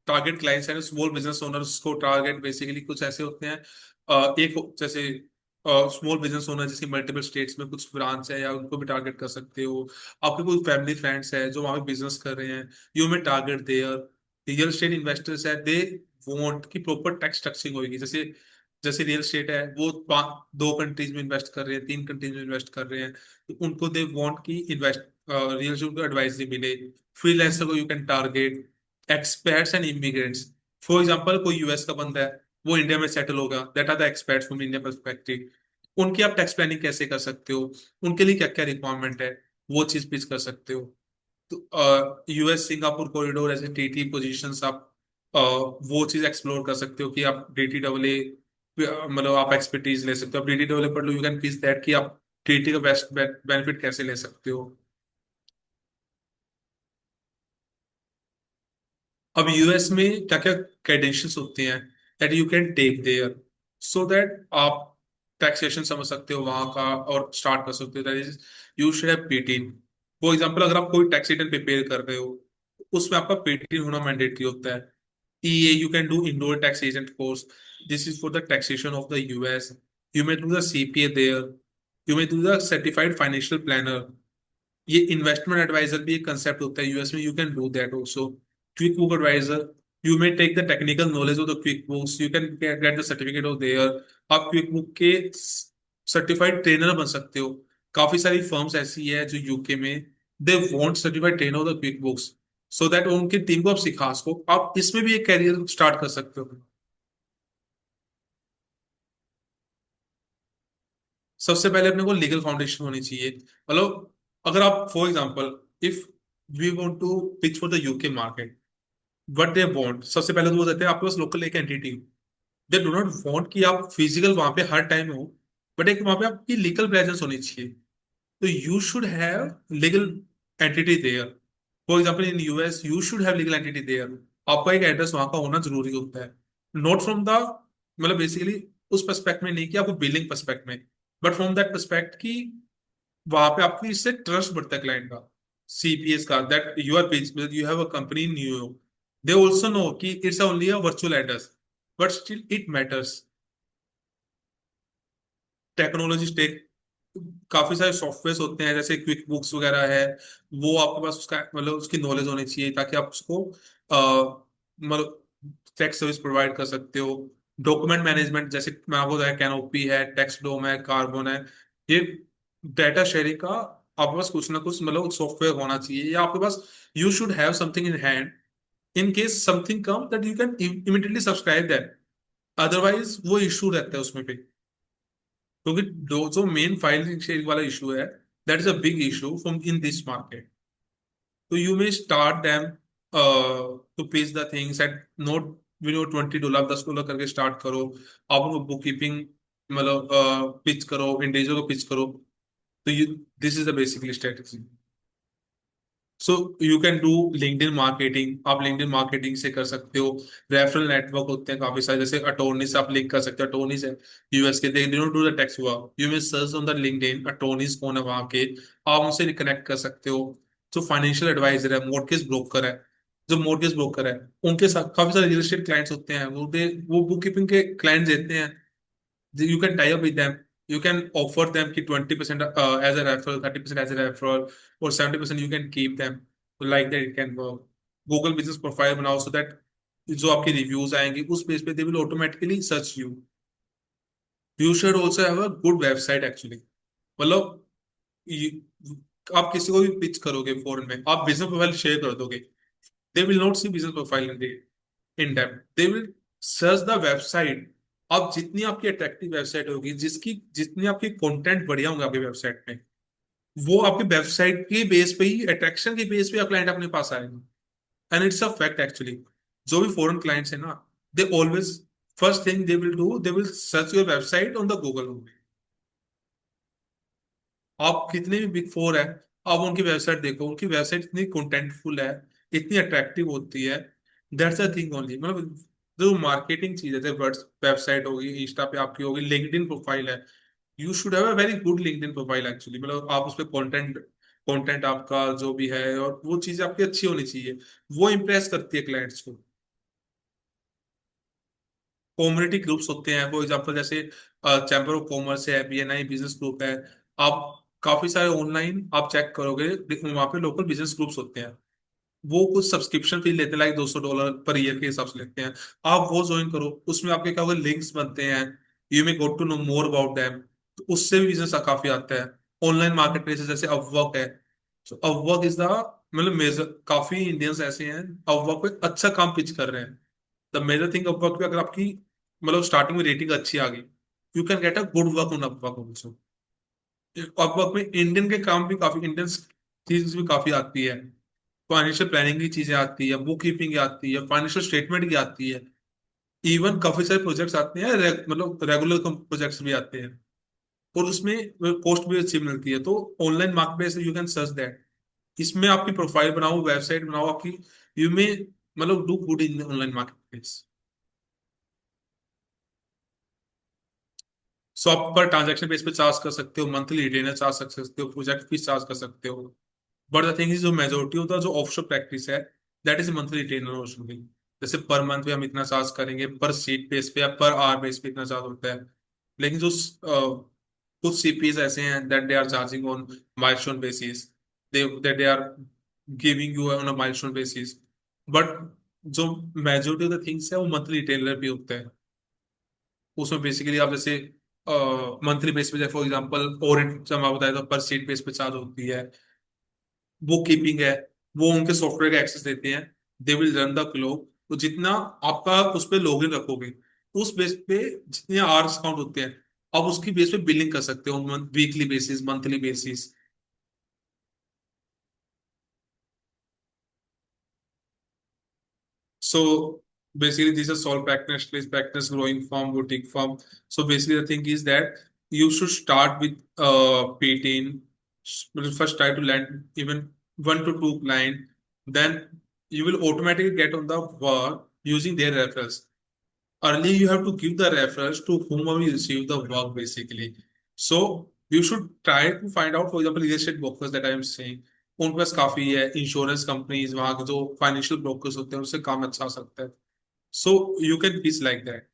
टारगेट क्लाइंट्स हैं स्मॉल बिजनेस ओनर्स को टारगेट बेसिकली कुछ ऐसे होते हैं. एक जैसे स्मॉल बिजनेस ओनर जिसकी मल्टीपल स्टेट्स में कुछ ब्रांच है, या उनको भी टारगेट कर सकते हो। आपके कोई फैमिली फ्रेंड्स है जो वहां पे बिजनेस कर रहे हैं, you may target there. Real estate investors है, दे वांट की प्रॉपर टैक्स स्ट्रक्चरिंग होगी। जैसे जैसे रियल एस्टेट है, वो 2 कंट्रीज में इन्वेस्ट कर रहे हैं, 3 कंट्रीज में इन्वेस्ट कर रहे हैं, तो उनको दे वांट की इन्वेस्ट रियल एस्टेट को एडवाइजरी मिले। फ्रीलांसर को you can target, experts and immigrants. For example कोई यूएस का बंदा है, वो इंडिया में सेटल होगा, that are the experts from India perspective. उनकी आप टैक्स प्लानिंग कैसे कर सकते हो, उनके लिए क्या क्या रिक्वायरमेंट है, वो चीज पिच कर सकते हो। तो यूएस सिंगापुर कॉरिडोर ऐसे टीटी पोजीशंस आप वो चीज एक्सप्लोर कर सकते हो कि आप डीटी डबल ए, मतलब आप एक्सपर्टीज ले सकते हो। आप डीटी डबल ए पढ़ लो, यू कैन पिच दैट कि आप टीटी का बेस्ट बेनिफिट कैसे ले सकते हो। अब यूएस में क्या क्या क्रेडेंशियल्स होते हैं that you can take there, so that आप टैक्सेशन समझ सकते हो वहां का और स्टार्ट कर सकते हो। That is you should have PTIN. For example अगर आप कोई टैक्स रिटर्न प्रिपेयर कर रहे हो, उसमें आपका पेटीन होना मैंडेटरी होता है। ईए यू कैन डू इंडोर tax agent course, this is for the taxation of the US. You may do the CPA there, you may do the certified financial planner. ये इन्वेस्टमेंट एडवाइजर भी एक concept होता है US में, you can do that also. Quick book advisor, you may take the technical knowledge of the quick books, you can get the certificate of there. आप quick book के certified trainer बन सकते हो। काफी सारी फर्म्स ऐसी है जो यूके में, they want certified trainer of the quick books, so that उनकी टीम को आप सिखा सको। आप इसमें भी एक कैरियर स्टार्ट कर सकते हो। सबसे पहले अपने को लीगल फाउंडेशन होनी चाहिए। मतलब अगर आप for example, if we want to pitch for the UK market, what they want, सबसे पहले तो वो देते हैं आपके पास लोकल एक entity. They do not want कि आप फिजिकल वहां पे हर टाइम हो, बट एक वहां पे आपकी लीगल प्रेजेंस होनी चाहिए। तो you should have legal entity there. For example in US you should have legal entity there. आपका एक एड्रेस वहां का होना जरूरी होता है। नॉट फ्रॉम द, मतलब बेसिकली उस पर्सपेक्ट में नहीं कि आपको बिलिंग पर्सपेक्ट में, बट फ्रॉम दैट पर्सपेक्ट की वहां पे आपकी इससे ट्रस्ट बढ़ता है क्लाइंट का, सीपीएस का, that you are you have a company in New York. They also know कि it's only a virtual address, but still it matters. Technology stack, काफी सारे सॉफ्टवेयर होते हैं जैसे क्विक बुक्स वगैरह है, वो आपके पास उसका मतलब उसकी नॉलेज होनी चाहिए ताकि आप उसको मतलब टैक्स सर्विस प्रोवाइड कर सकते हो। डॉक्यूमेंट मैनेजमेंट, जैसे मैं आपको बताया कैनोपी है, टेक्सडोम है, कार्बन है, ये डेटा शेयरिंग का आपके पास कुछ ना कुछ मतलब सॉफ्टवेयर होना चाहिए, या आपके पास you should have something in hand in case something come that you can immediately subscribe that. Otherwise वो इशू रहता है उसमें पे, क्योंकि जो मेन फाइल शेयरिंग वाला इशू है, that is a big issue from in this market. तो you may start them to page the things at note $20, $10 करके स्टार्ट करो। आप उनको बुक कीपिंग मतलब पिच करो, इंडिविजुअल को पिच करो। तो you, this is the basically strategy. So you can do LinkedIn marketing, आप लिंक्डइन मार्केटिंग से कर सकते हो। रेफरल नेटवर्क होते हैं काफी सारे, जैसे अटोर्नीज आप लिंक कर सकते हो। अटोर्नीज है यूएस के, they don't do the tax work, you may search on the LinkedIn attorneys कौन है वहां के, आप उनसे कनेक्ट कर सकते हो। जो फाइनेंशियल एडवाइजर है, मोर्टगेज ब्रोकर है, जो मोर्टगेज ब्रोकर है, उनके साथ काफी सारे रियल एस्टेट क्लाइंट्स होते हैं, वो बुक कीपिंग के क्लाइंट देते हैं। You can tie up with them, you can offer them कि 20% as a referral, 30% as a referral, or 70% you can keep them, so like that it can work। Google business profile बनाओ so that जो आपके reviews आएंगे उस base पे they will automatically search you. You should also have a good website actually. मतलब आप किसी को भी पिच करोगे फॉरेन में, आप बिजनेस प्रोफाइल शेयर कर दोगे, they will not see business profile in depth, they will search the website. अब जितनी आपकी अट्रैक्टिव वेबसाइट होगी, जिसकी जितनी आपकी कंटेंट बढ़िया होंगे आपकी वेबसाइट में, वो आपकी वेबसाइट के बेस पे ही, अट्रैक्शन के बेस पे क्लाइंट अपने पास आएगा। And it's a fact actually. जो भी फॉरेन क्लाइंट्स है ना, they always first thing they will do, they will search your website on the Google. आप कितने भी बिग फोर है, आप उनकी वेबसाइट देखो, उनकी वेबसाइट इतनी कंटेंटफुल है, इतनी अट्रैक्टिव होती है। That's a thing only. मतलब जो मार्केटिंग चीज है, जैसे वेबसाइट होगी, इंस्टा पे आपकी होगी, लिंक्डइन प्रोफाइल है, you should have a very good LinkedIn profile actually. मतलब आप उस पर कंटेंट कंटेंट आपका जो भी है, और वो चीजें आपकी अच्छी होनी चाहिए, वो इंप्रेस करती है क्लाइंट्स को। कम्युनिटी ग्रुप्स होते हैं फॉर एग्जांपल, जैसे चैम्बर ऑफ कॉमर्स है, BNI बिजनेस ग्रुप है। आप काफी सारे ऑनलाइन आप चेक करोगे, वहां पे लोकल बिजनेस ग्रुप्स होते हैं। वो कुछ सब्सक्रिप्शन फी लेते हैं, लाइक $200 पर ईयर के हिसाब से लेते हैं। आप वो ज्वाइन करो, उसमें आपके क्या होगा, लिंक्स बनते हैं। You may go to know more about them, तो उससे भी बिजनेस काफी आता है। ऑनलाइन मार्केट प्लेसेस जैसे अपवर्क है। तो अपवर्क इज द, मतलब मेजर, काफी इंडियंस ऐसे हैं अपवर्क पे अच्छा काम पिच कर रहे हैं। द मेजर थिंग अपवर्क पे, अगर आपकी मतलब स्टार्टिंग में रेटिंग अच्छी आ गई, you can get a good work on Upwork also. Upwork में इंडियन के काम भी काफी, इंडियन चीज भी काफी आती है। फाइनेंशियल प्लानिंग की चीजें आती है, बुक कीपिंग की आती है, फाइनेंशियल स्टेटमेंट की आती है। इवन काफी सारे प्रोजेक्ट्स आते हैं, मतलब रेगुलर प्रोजेक्ट्स भी आते हैं। और उसमें कॉस्ट भी अच्छी मिलती है। तो online market place you can search that. इसमें आपकी प्रोफाइल बनाओ, वेबसाइट बनाओ आपकी। यू में मतलब do good in online marketplace. So आप पर ट्रांजैक्शन बेस पे चार्ज कर सकते हो, मंथली रिटेनर चार्ज कर सकते हो, प्रोजेक्ट फीस चार्ज कर सकते हो। बट द थिंग इज, जो मेजोरिटी होता है जो ऑफशोर प्रैक्टिस है, that is monthly retainer only. जैसे पर मंथ पे हम इतना चार्ज करेंगे, पर सीट बेस पे या पर आवर बेस पे इतना चार्ज होता है। लेकिन जो कुछ CPs ऐसे हैं that they are charging on milestone basis, they are giving you on a milestone basis. But जो मेजोरिटी ऑफ द थिंग्स है वो मंथली रिटेलर भी होते हैं। उसमें बेसिकली आप जैसे मंथली बेस पे, जैसे फॉर एग्जांपल ओरेंट जमा बताया तो पर सीट बेस पे चार्ज होती है। बुक कीपिंग है, वो उनके सॉफ्टवेयर का एक्सेस देते हैं। They will run the clock. तो जितना आपका उस पर लॉगिन रखोगे, उस बेस पे जितने आवर्स काउंट होते हैं, आप उसकी बेस पे बिलिंग कर सकते हो, weekly basis, monthly basis. So basically, these are sole practitioners, place practice, growing firm, boutique firm. So basically, the thing is that you should start with 18. Will first try to land even 1 to 2 client. Then you will automatically get on the work using their referrals. Early you have to give the referrals to whomever you receive the work basically. So you should try to find out, for example, real estate brokers that I am saying, उनके पास काफी है, insurance companies, वहां के जो financial brokers होते हैं उससे काम अच्छा हो सकता है। So you can peace like that.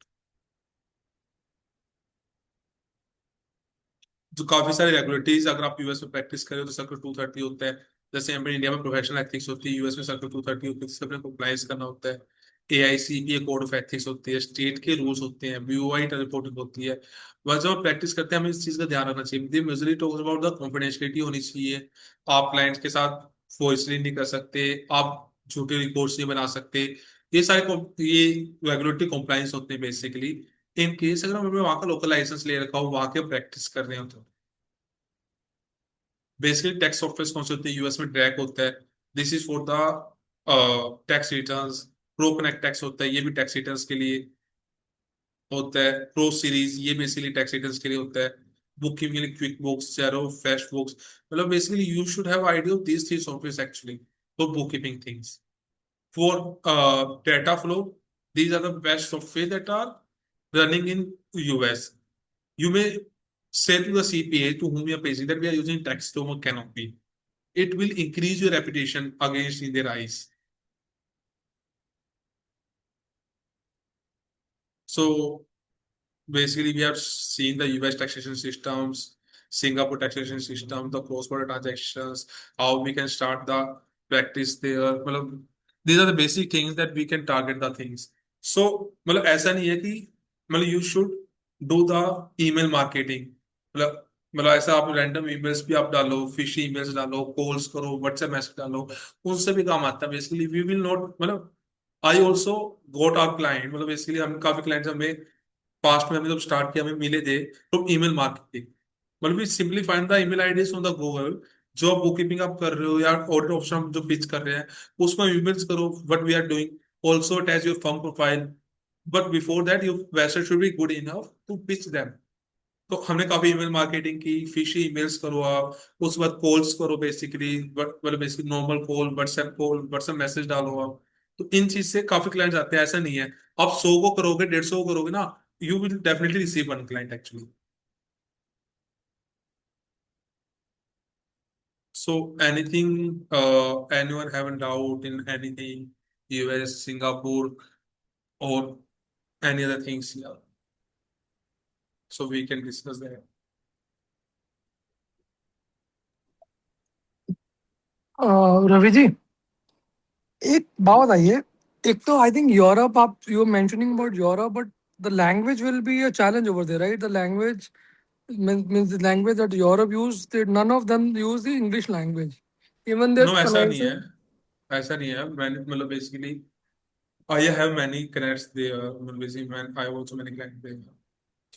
जो काफी सारी रेगुलेटरीज, अगर आप यूएस में प्रैक्टिस करें तो सर्कल 230 होता है। जैसे हमें इंडिया में प्रोफेशनल एथिक्स होती है, यूएस में सर्कल 230 होती है, जिससे अपने कंप्लायंस करना होता है। AICPA कोड ऑफ एथिक्स होती है, स्टेट के रूल्स होते हैं, BOI रिपोर्टिंग होती है। बस जब हम प्रैक्टिस करते हैं हमें इस चीज का ध्यान रखना चाहिए। They majorly talks about the confidentiality होनी चाहिए। आप क्लाइंट्स के साथ फॉर्जरी नहीं कर सकते, आप झूठे रिकॉर्ड्स नहीं बना सकते। ये सारे ये रेगुलेटरी कॉम्प्लायंस होते हैं बेसिकली। इन केस अगर हमने वहां का लोकल लाइसेंस ले रखा हो, वहां के प्रैक्टिस कर रहे हो, तो बेसिकली टैक्स सॉफ्टवेयर कौन से होते हैं, यूएस में ड्रैग होता है। This is for the tax returns. Pro connect tax होता है, ये भी टैक्स रिटर्न्स के लिए होता है। प्रो सीरीज ये बेसिकली टैक्स रिटर्न्स के लिए होता है। बुक कीपिंग के लिए QuickBooks, Xero, FreshBooks. मतलब basically you should have idea of these three software actually for book keeping things. For data flow, these are the best software that are running in US. You may say to the CPA to whom you are paying that we are using Taxdome Canopy. It will increase your reputation against in their eyes. So basically, we have seen the US taxation systems, Singapore taxation system, the cross-border transactions, how we can start the practice there. मतलब these are the basic things that we can target the things. So मतलब ऐसा नहीं है कि मतलब you should do the email marketing। मतलब ऐसा आप रैंडम ईमेल्स भी आप डालो, फिश ईमेल्स डालो, कॉल्स करो, व्हाट्सएप मैसेज डालो, उनसे भी काम आता है। बेसिकली वी विल नॉट, मतलब I also got our client, मतलब बेसिकली हम काफी क्लाइंट्स हमें पास्ट में, हमने जब स्टार्ट किया हमें मिले थे तो ईमेल मार्केटिंग। मतलब we simply find the email IDs on the Google. जो आप बुक कीपिंग आप कर रहे हो या ऑर्डर ऑप्शन हम जो पिच कर रहे हैं, उसमें ईमेल्स करो what we are doing, also attach your firm profile. But before that your website should be good enough to pitch them. तो हमने काफी ईमेल मार्केटिंग की, फिश ईमेल्स करो आप, उसके बाद कॉल्स करो बेसिकली, मतलब basically normal call, WhatsApp message डालो आप। तो इन चीज से काफी क्लाइंट्स आते हैं। ऐसा नहीं है आप 100 को करोगे, 150 को करोगे ना, you will definitely receive one client actually. So anything, anyone have a doubt in anything, US, Singapore, or any other things? Yeah. so we can discuss that. Ravi ji, एक बात बताइए। एक तो आई थिंक यूरोप, आप you mentioning about Europe, but the language will be a challenge over there, right? The language means the language that Europe use, they, none of them use the English language. Even their No, ऐसा नहीं है, financial. ऐसा नहीं है। मैंने मतलब basically I have many connects there, मतलब basically I also many clients there.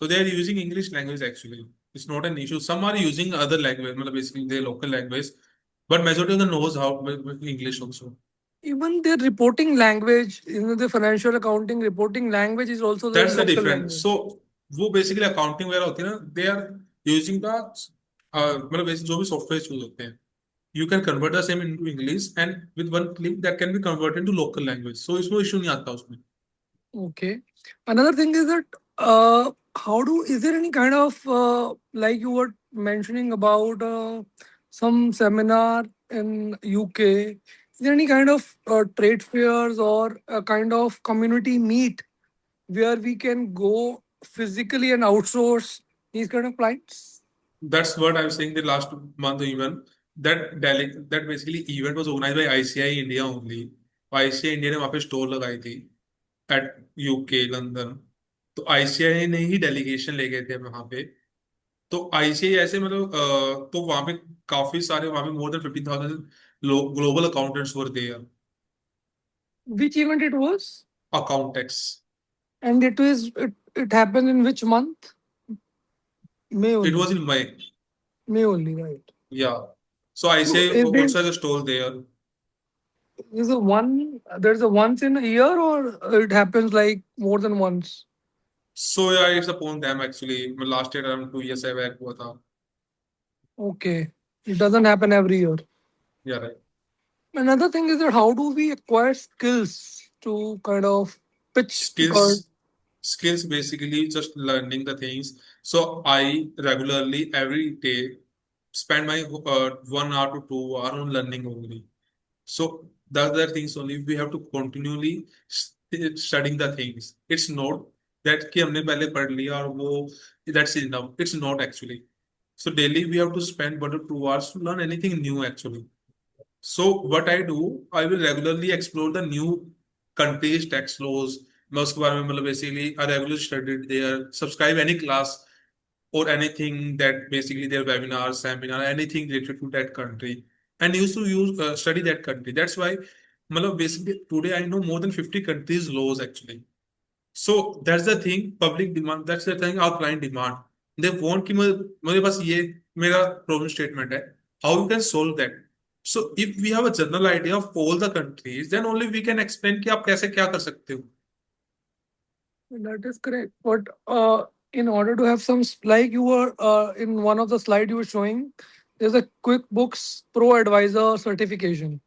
So they are using English language actually. It's not an issue. Some are using other language, मतलब basically their local language, but majority of them knows how English also. Even their reporting language, the financial accounting reporting language is also their That's the local difference. language. So वो basically accounting वगैरह होती है ना, they are using the मतलब basically जो भी software use होते हैं, you can convert the same into English and with one click that can be converted into local language. So इसमें issue नहीं आता उसमें. Okay. Another thing is that is there any kind of like you were mentioning about some seminar in UK? Is there any kind of trade fairs or a kind of community meet where we can go physically and outsource these kind of clients? That's what I was saying the last month even. That basically event was organized by ICI India only. ICI India ने वहाँ पे store लगाई थी at UK London. तो ICI ने ही delegation ले गए थे वहाँ पे। तो ICI ऐसे मतलब तो वहाँ पे काफी सारे, वहाँ पे more than 15,000 global accountants were there. Which event it was? Accountants. And it happened in which month? May It only. was in May. May only, right? Yeah. So So ICI is there also has a store there. there's a once in a year, or it happens like more than once? So yeah, it's upon them actually. Last year around 2 years back हुआ था. Okay. It doesn't happen every year. Yeah, right. Another thing is that how do we acquire skills to kind of pitch? Because Skills, skills basically just learning the things. So I regularly every day spend my 1 hour to 2 hour on learning only. So the other things only we have to continually studying the things. It's not that कि हमने पहले पढ़ लिया और वो that's enough. It's not actually. So daily we have to spend 1 to 2 hours to learn anything new actually. So what I do, I will regularly explore the new countries tax laws. मैं उसके बारे में मतलब basically I regularly studied there, subscribe any class or anything that basically their webinar, seminar, anything related to that country, and used to use study that country. That's why मतलब basically today I know more than 50 countries laws actually. So that's the thing, public demand. That's the thing, our client demand. They want कि मेरे पास ये मेरा problem statement है. How you can solve that? So if we have a general idea of all the countries, then only we can explain कि आप कैसे क्या कर सकते हो. that is correct. But in order to have some, like you were in one of the slide you were showing, there's a QuickBooks Pro Advisor certification.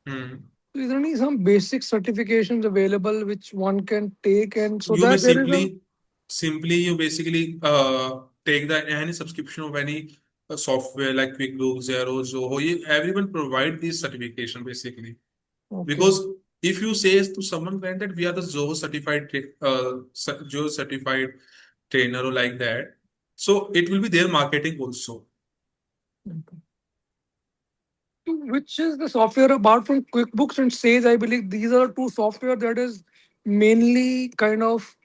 Hmm. Is there any some basic certifications available which one can take, and so You may that there is a simply you basically take the any subscription of any software like QuickBooks, Xero, Zoho. Everyone provide this certification basically. okay. Because if you say to someone client that we are the Zoho certified Zoho certified trainer or like that, so it will be their marketing also. Okay. Which is the software apart from QuickBooks and Sage? I believe these are two software that is mainly kind of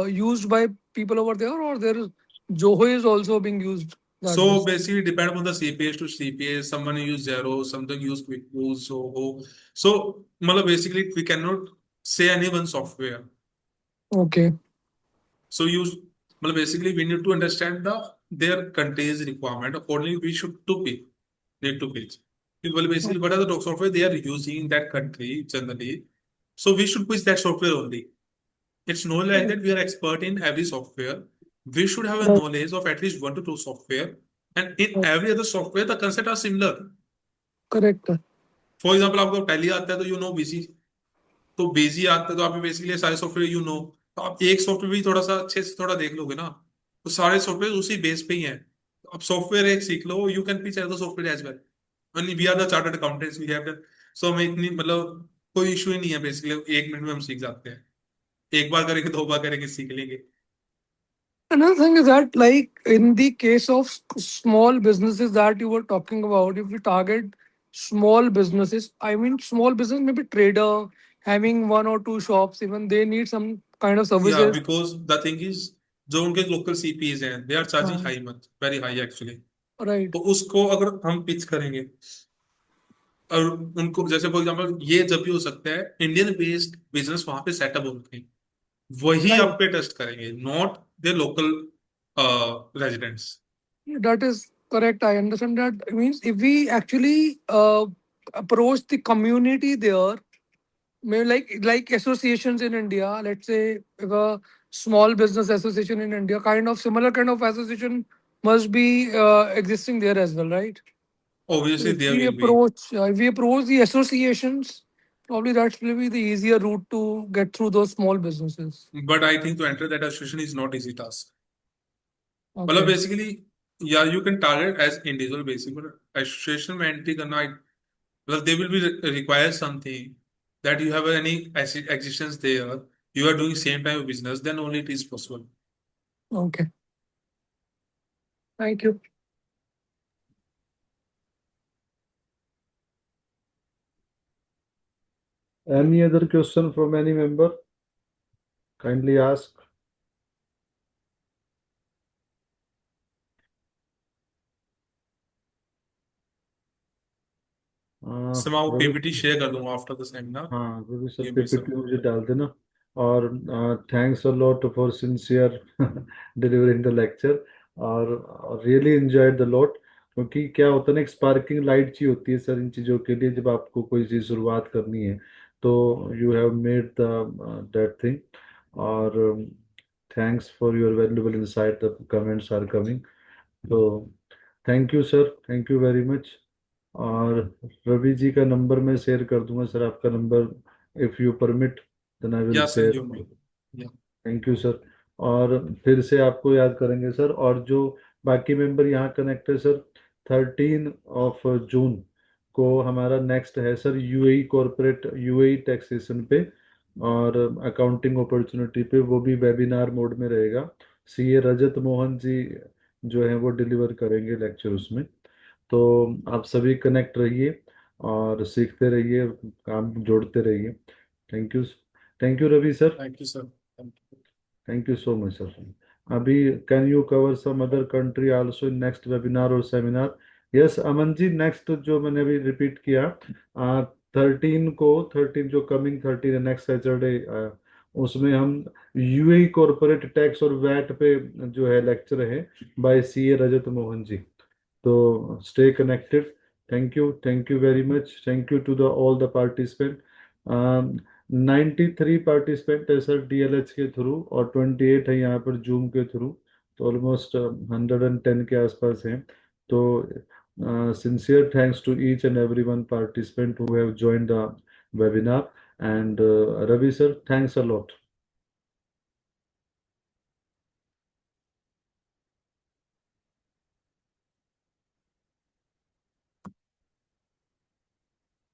used by people over there, or there is Zoho is also being used that way. So basically, depend on the CPAs to CPAs. Someone use Zero, something use QuickBooks, Zoho. So, मतलब basically, we cannot say any one software. Okay. So मतलब basically, we need to understand their country's requirement. Accordingly, we should to pick, need to pitch. Well, basically, what are the software they are using in that country generally? So we should pitch that software only. It's not like that we are expert in every software. We should have a Right. knowledge of at least 1 to 2 software. And in every other software, the concept are similar. Correct. For example, आपको tally आता है तो you know basic, तो बेजी आता है तो आप बेसिकली सारे सॉफ्टवेयर यू नो, तो आप एक सॉफ्टवेयर भी थोड़ा सा अच्छे से थोड़ा देख लोगे ना, तो सारे सॉफ्टवेयर उसी बेस पे ही हैं। तो आप सॉफ्टवेयर एक सीख लो, you can pitch other software as well. And we are the chartered accountants, we have done. सो हमें इतनी मतलब कोई इशू ही नहीं है, बेसिकली 1 मिनट में हम सीख जाते हैं। एक बार करेंगे, 2 बार करेंगे, सीख लेंगे। Another thing is that, like in the case of small businesses that you were talking about, if we target small businesses, I mean, small business, maybe trader having one or two shops, even they need some kind of Yeah, services. because the thing is, जो उनके local CPs हैं, they are charging Uh, high much, very high actually. right, तो उसको अगर हम pitch करेंगे और उनको, जैसे फॉर एग्जांपल, ये जब भी हो सकता है इंडियन बेस्ड बिजनेस वहां पे सेटअप होते हैं, वही right. आप पे टेस्ट करेंगे, not the local residents. That is correct. I understand that. Means if we actually approach the community there, maybe like associations in India, let's say if a small business association in India, kind of similar kind of association must be existing there as well, right? So obviously there will be. if we approach the associations, probably that will be the easier route to get through those small businesses. But I think to enter that association is not easy task. मतलब Okay. Basically, या you can target as individual basic, but association में entry करना, well, they will be require something that you have any existence there, you are doing same type of business, then only it is possible. Okay. Thank you. Any other question from any member? Kindly ask. Somehow Ravi, PPT share कर दूंगा after the seminar, हाँ Ravi sir ये भी सब। PPT मुझे डाल देना। और thanks a lot for sincere delivering the lecture. और रियली एंजॉयड द लॉट। क्योंकि क्या होता है ना, एक स्पार्किंग लाइट चाहिए होती है सर इन चीज़ों के लिए, जब आपको कोई चीज़ शुरुआत करनी है। तो you have made the that thing. और thanks for your valuable insight, the comments are coming. तो thank you sir, thank you very much. और रवि जी का नंबर मैं शेयर कर दूंगा सर, आपका number if you permit, then I will yeah sir you share. May, yeah thank you sir. और फिर से आपको याद करेंगे सर, और जो बाकी मेंबर यहाँ कनेक्ट है सर, 13 जून को हमारा नेक्स्ट है sir UAE corporate, UAE taxation पे और अकाउंटिंग अपॉर्चुनिटी पे, वो भी वेबिनार मोड में रहेगा। सीए रजत मोहन जी जो है वो डिलीवर करेंगे लेक्चर उसमें। तो आप सभी कनेक्ट रहिए और सीखते रहिए, काम जोड़ते रहिए। Thank you. Thank you Ravi sir. Thank you sir, thank you. Thank you so much sir. अभी can you cover some other country also in next webinar और seminar? Yes Aman ji, next जो मैंने अभी रिपीट किया, 13 जो कमिंग 13 है, नेक्स्ट सैटरडे, उसमें हम यूएई कॉरपोरेट टैक्स और वैट पे जो है लेक्चर है बाय सीए रजत मोहन जी। तो stay connected. Thank you very much. Thank you to the all the participant. 93 participant है सर डीएलएच के थ्रू, और 28 है यहाँ पर जूम के थ्रू। तो ऑलमोस्ट 110 के आसपास हैं। तो sincere thanks to each and every one participant who have join the webinar. And Ravi sir, thanks a lot.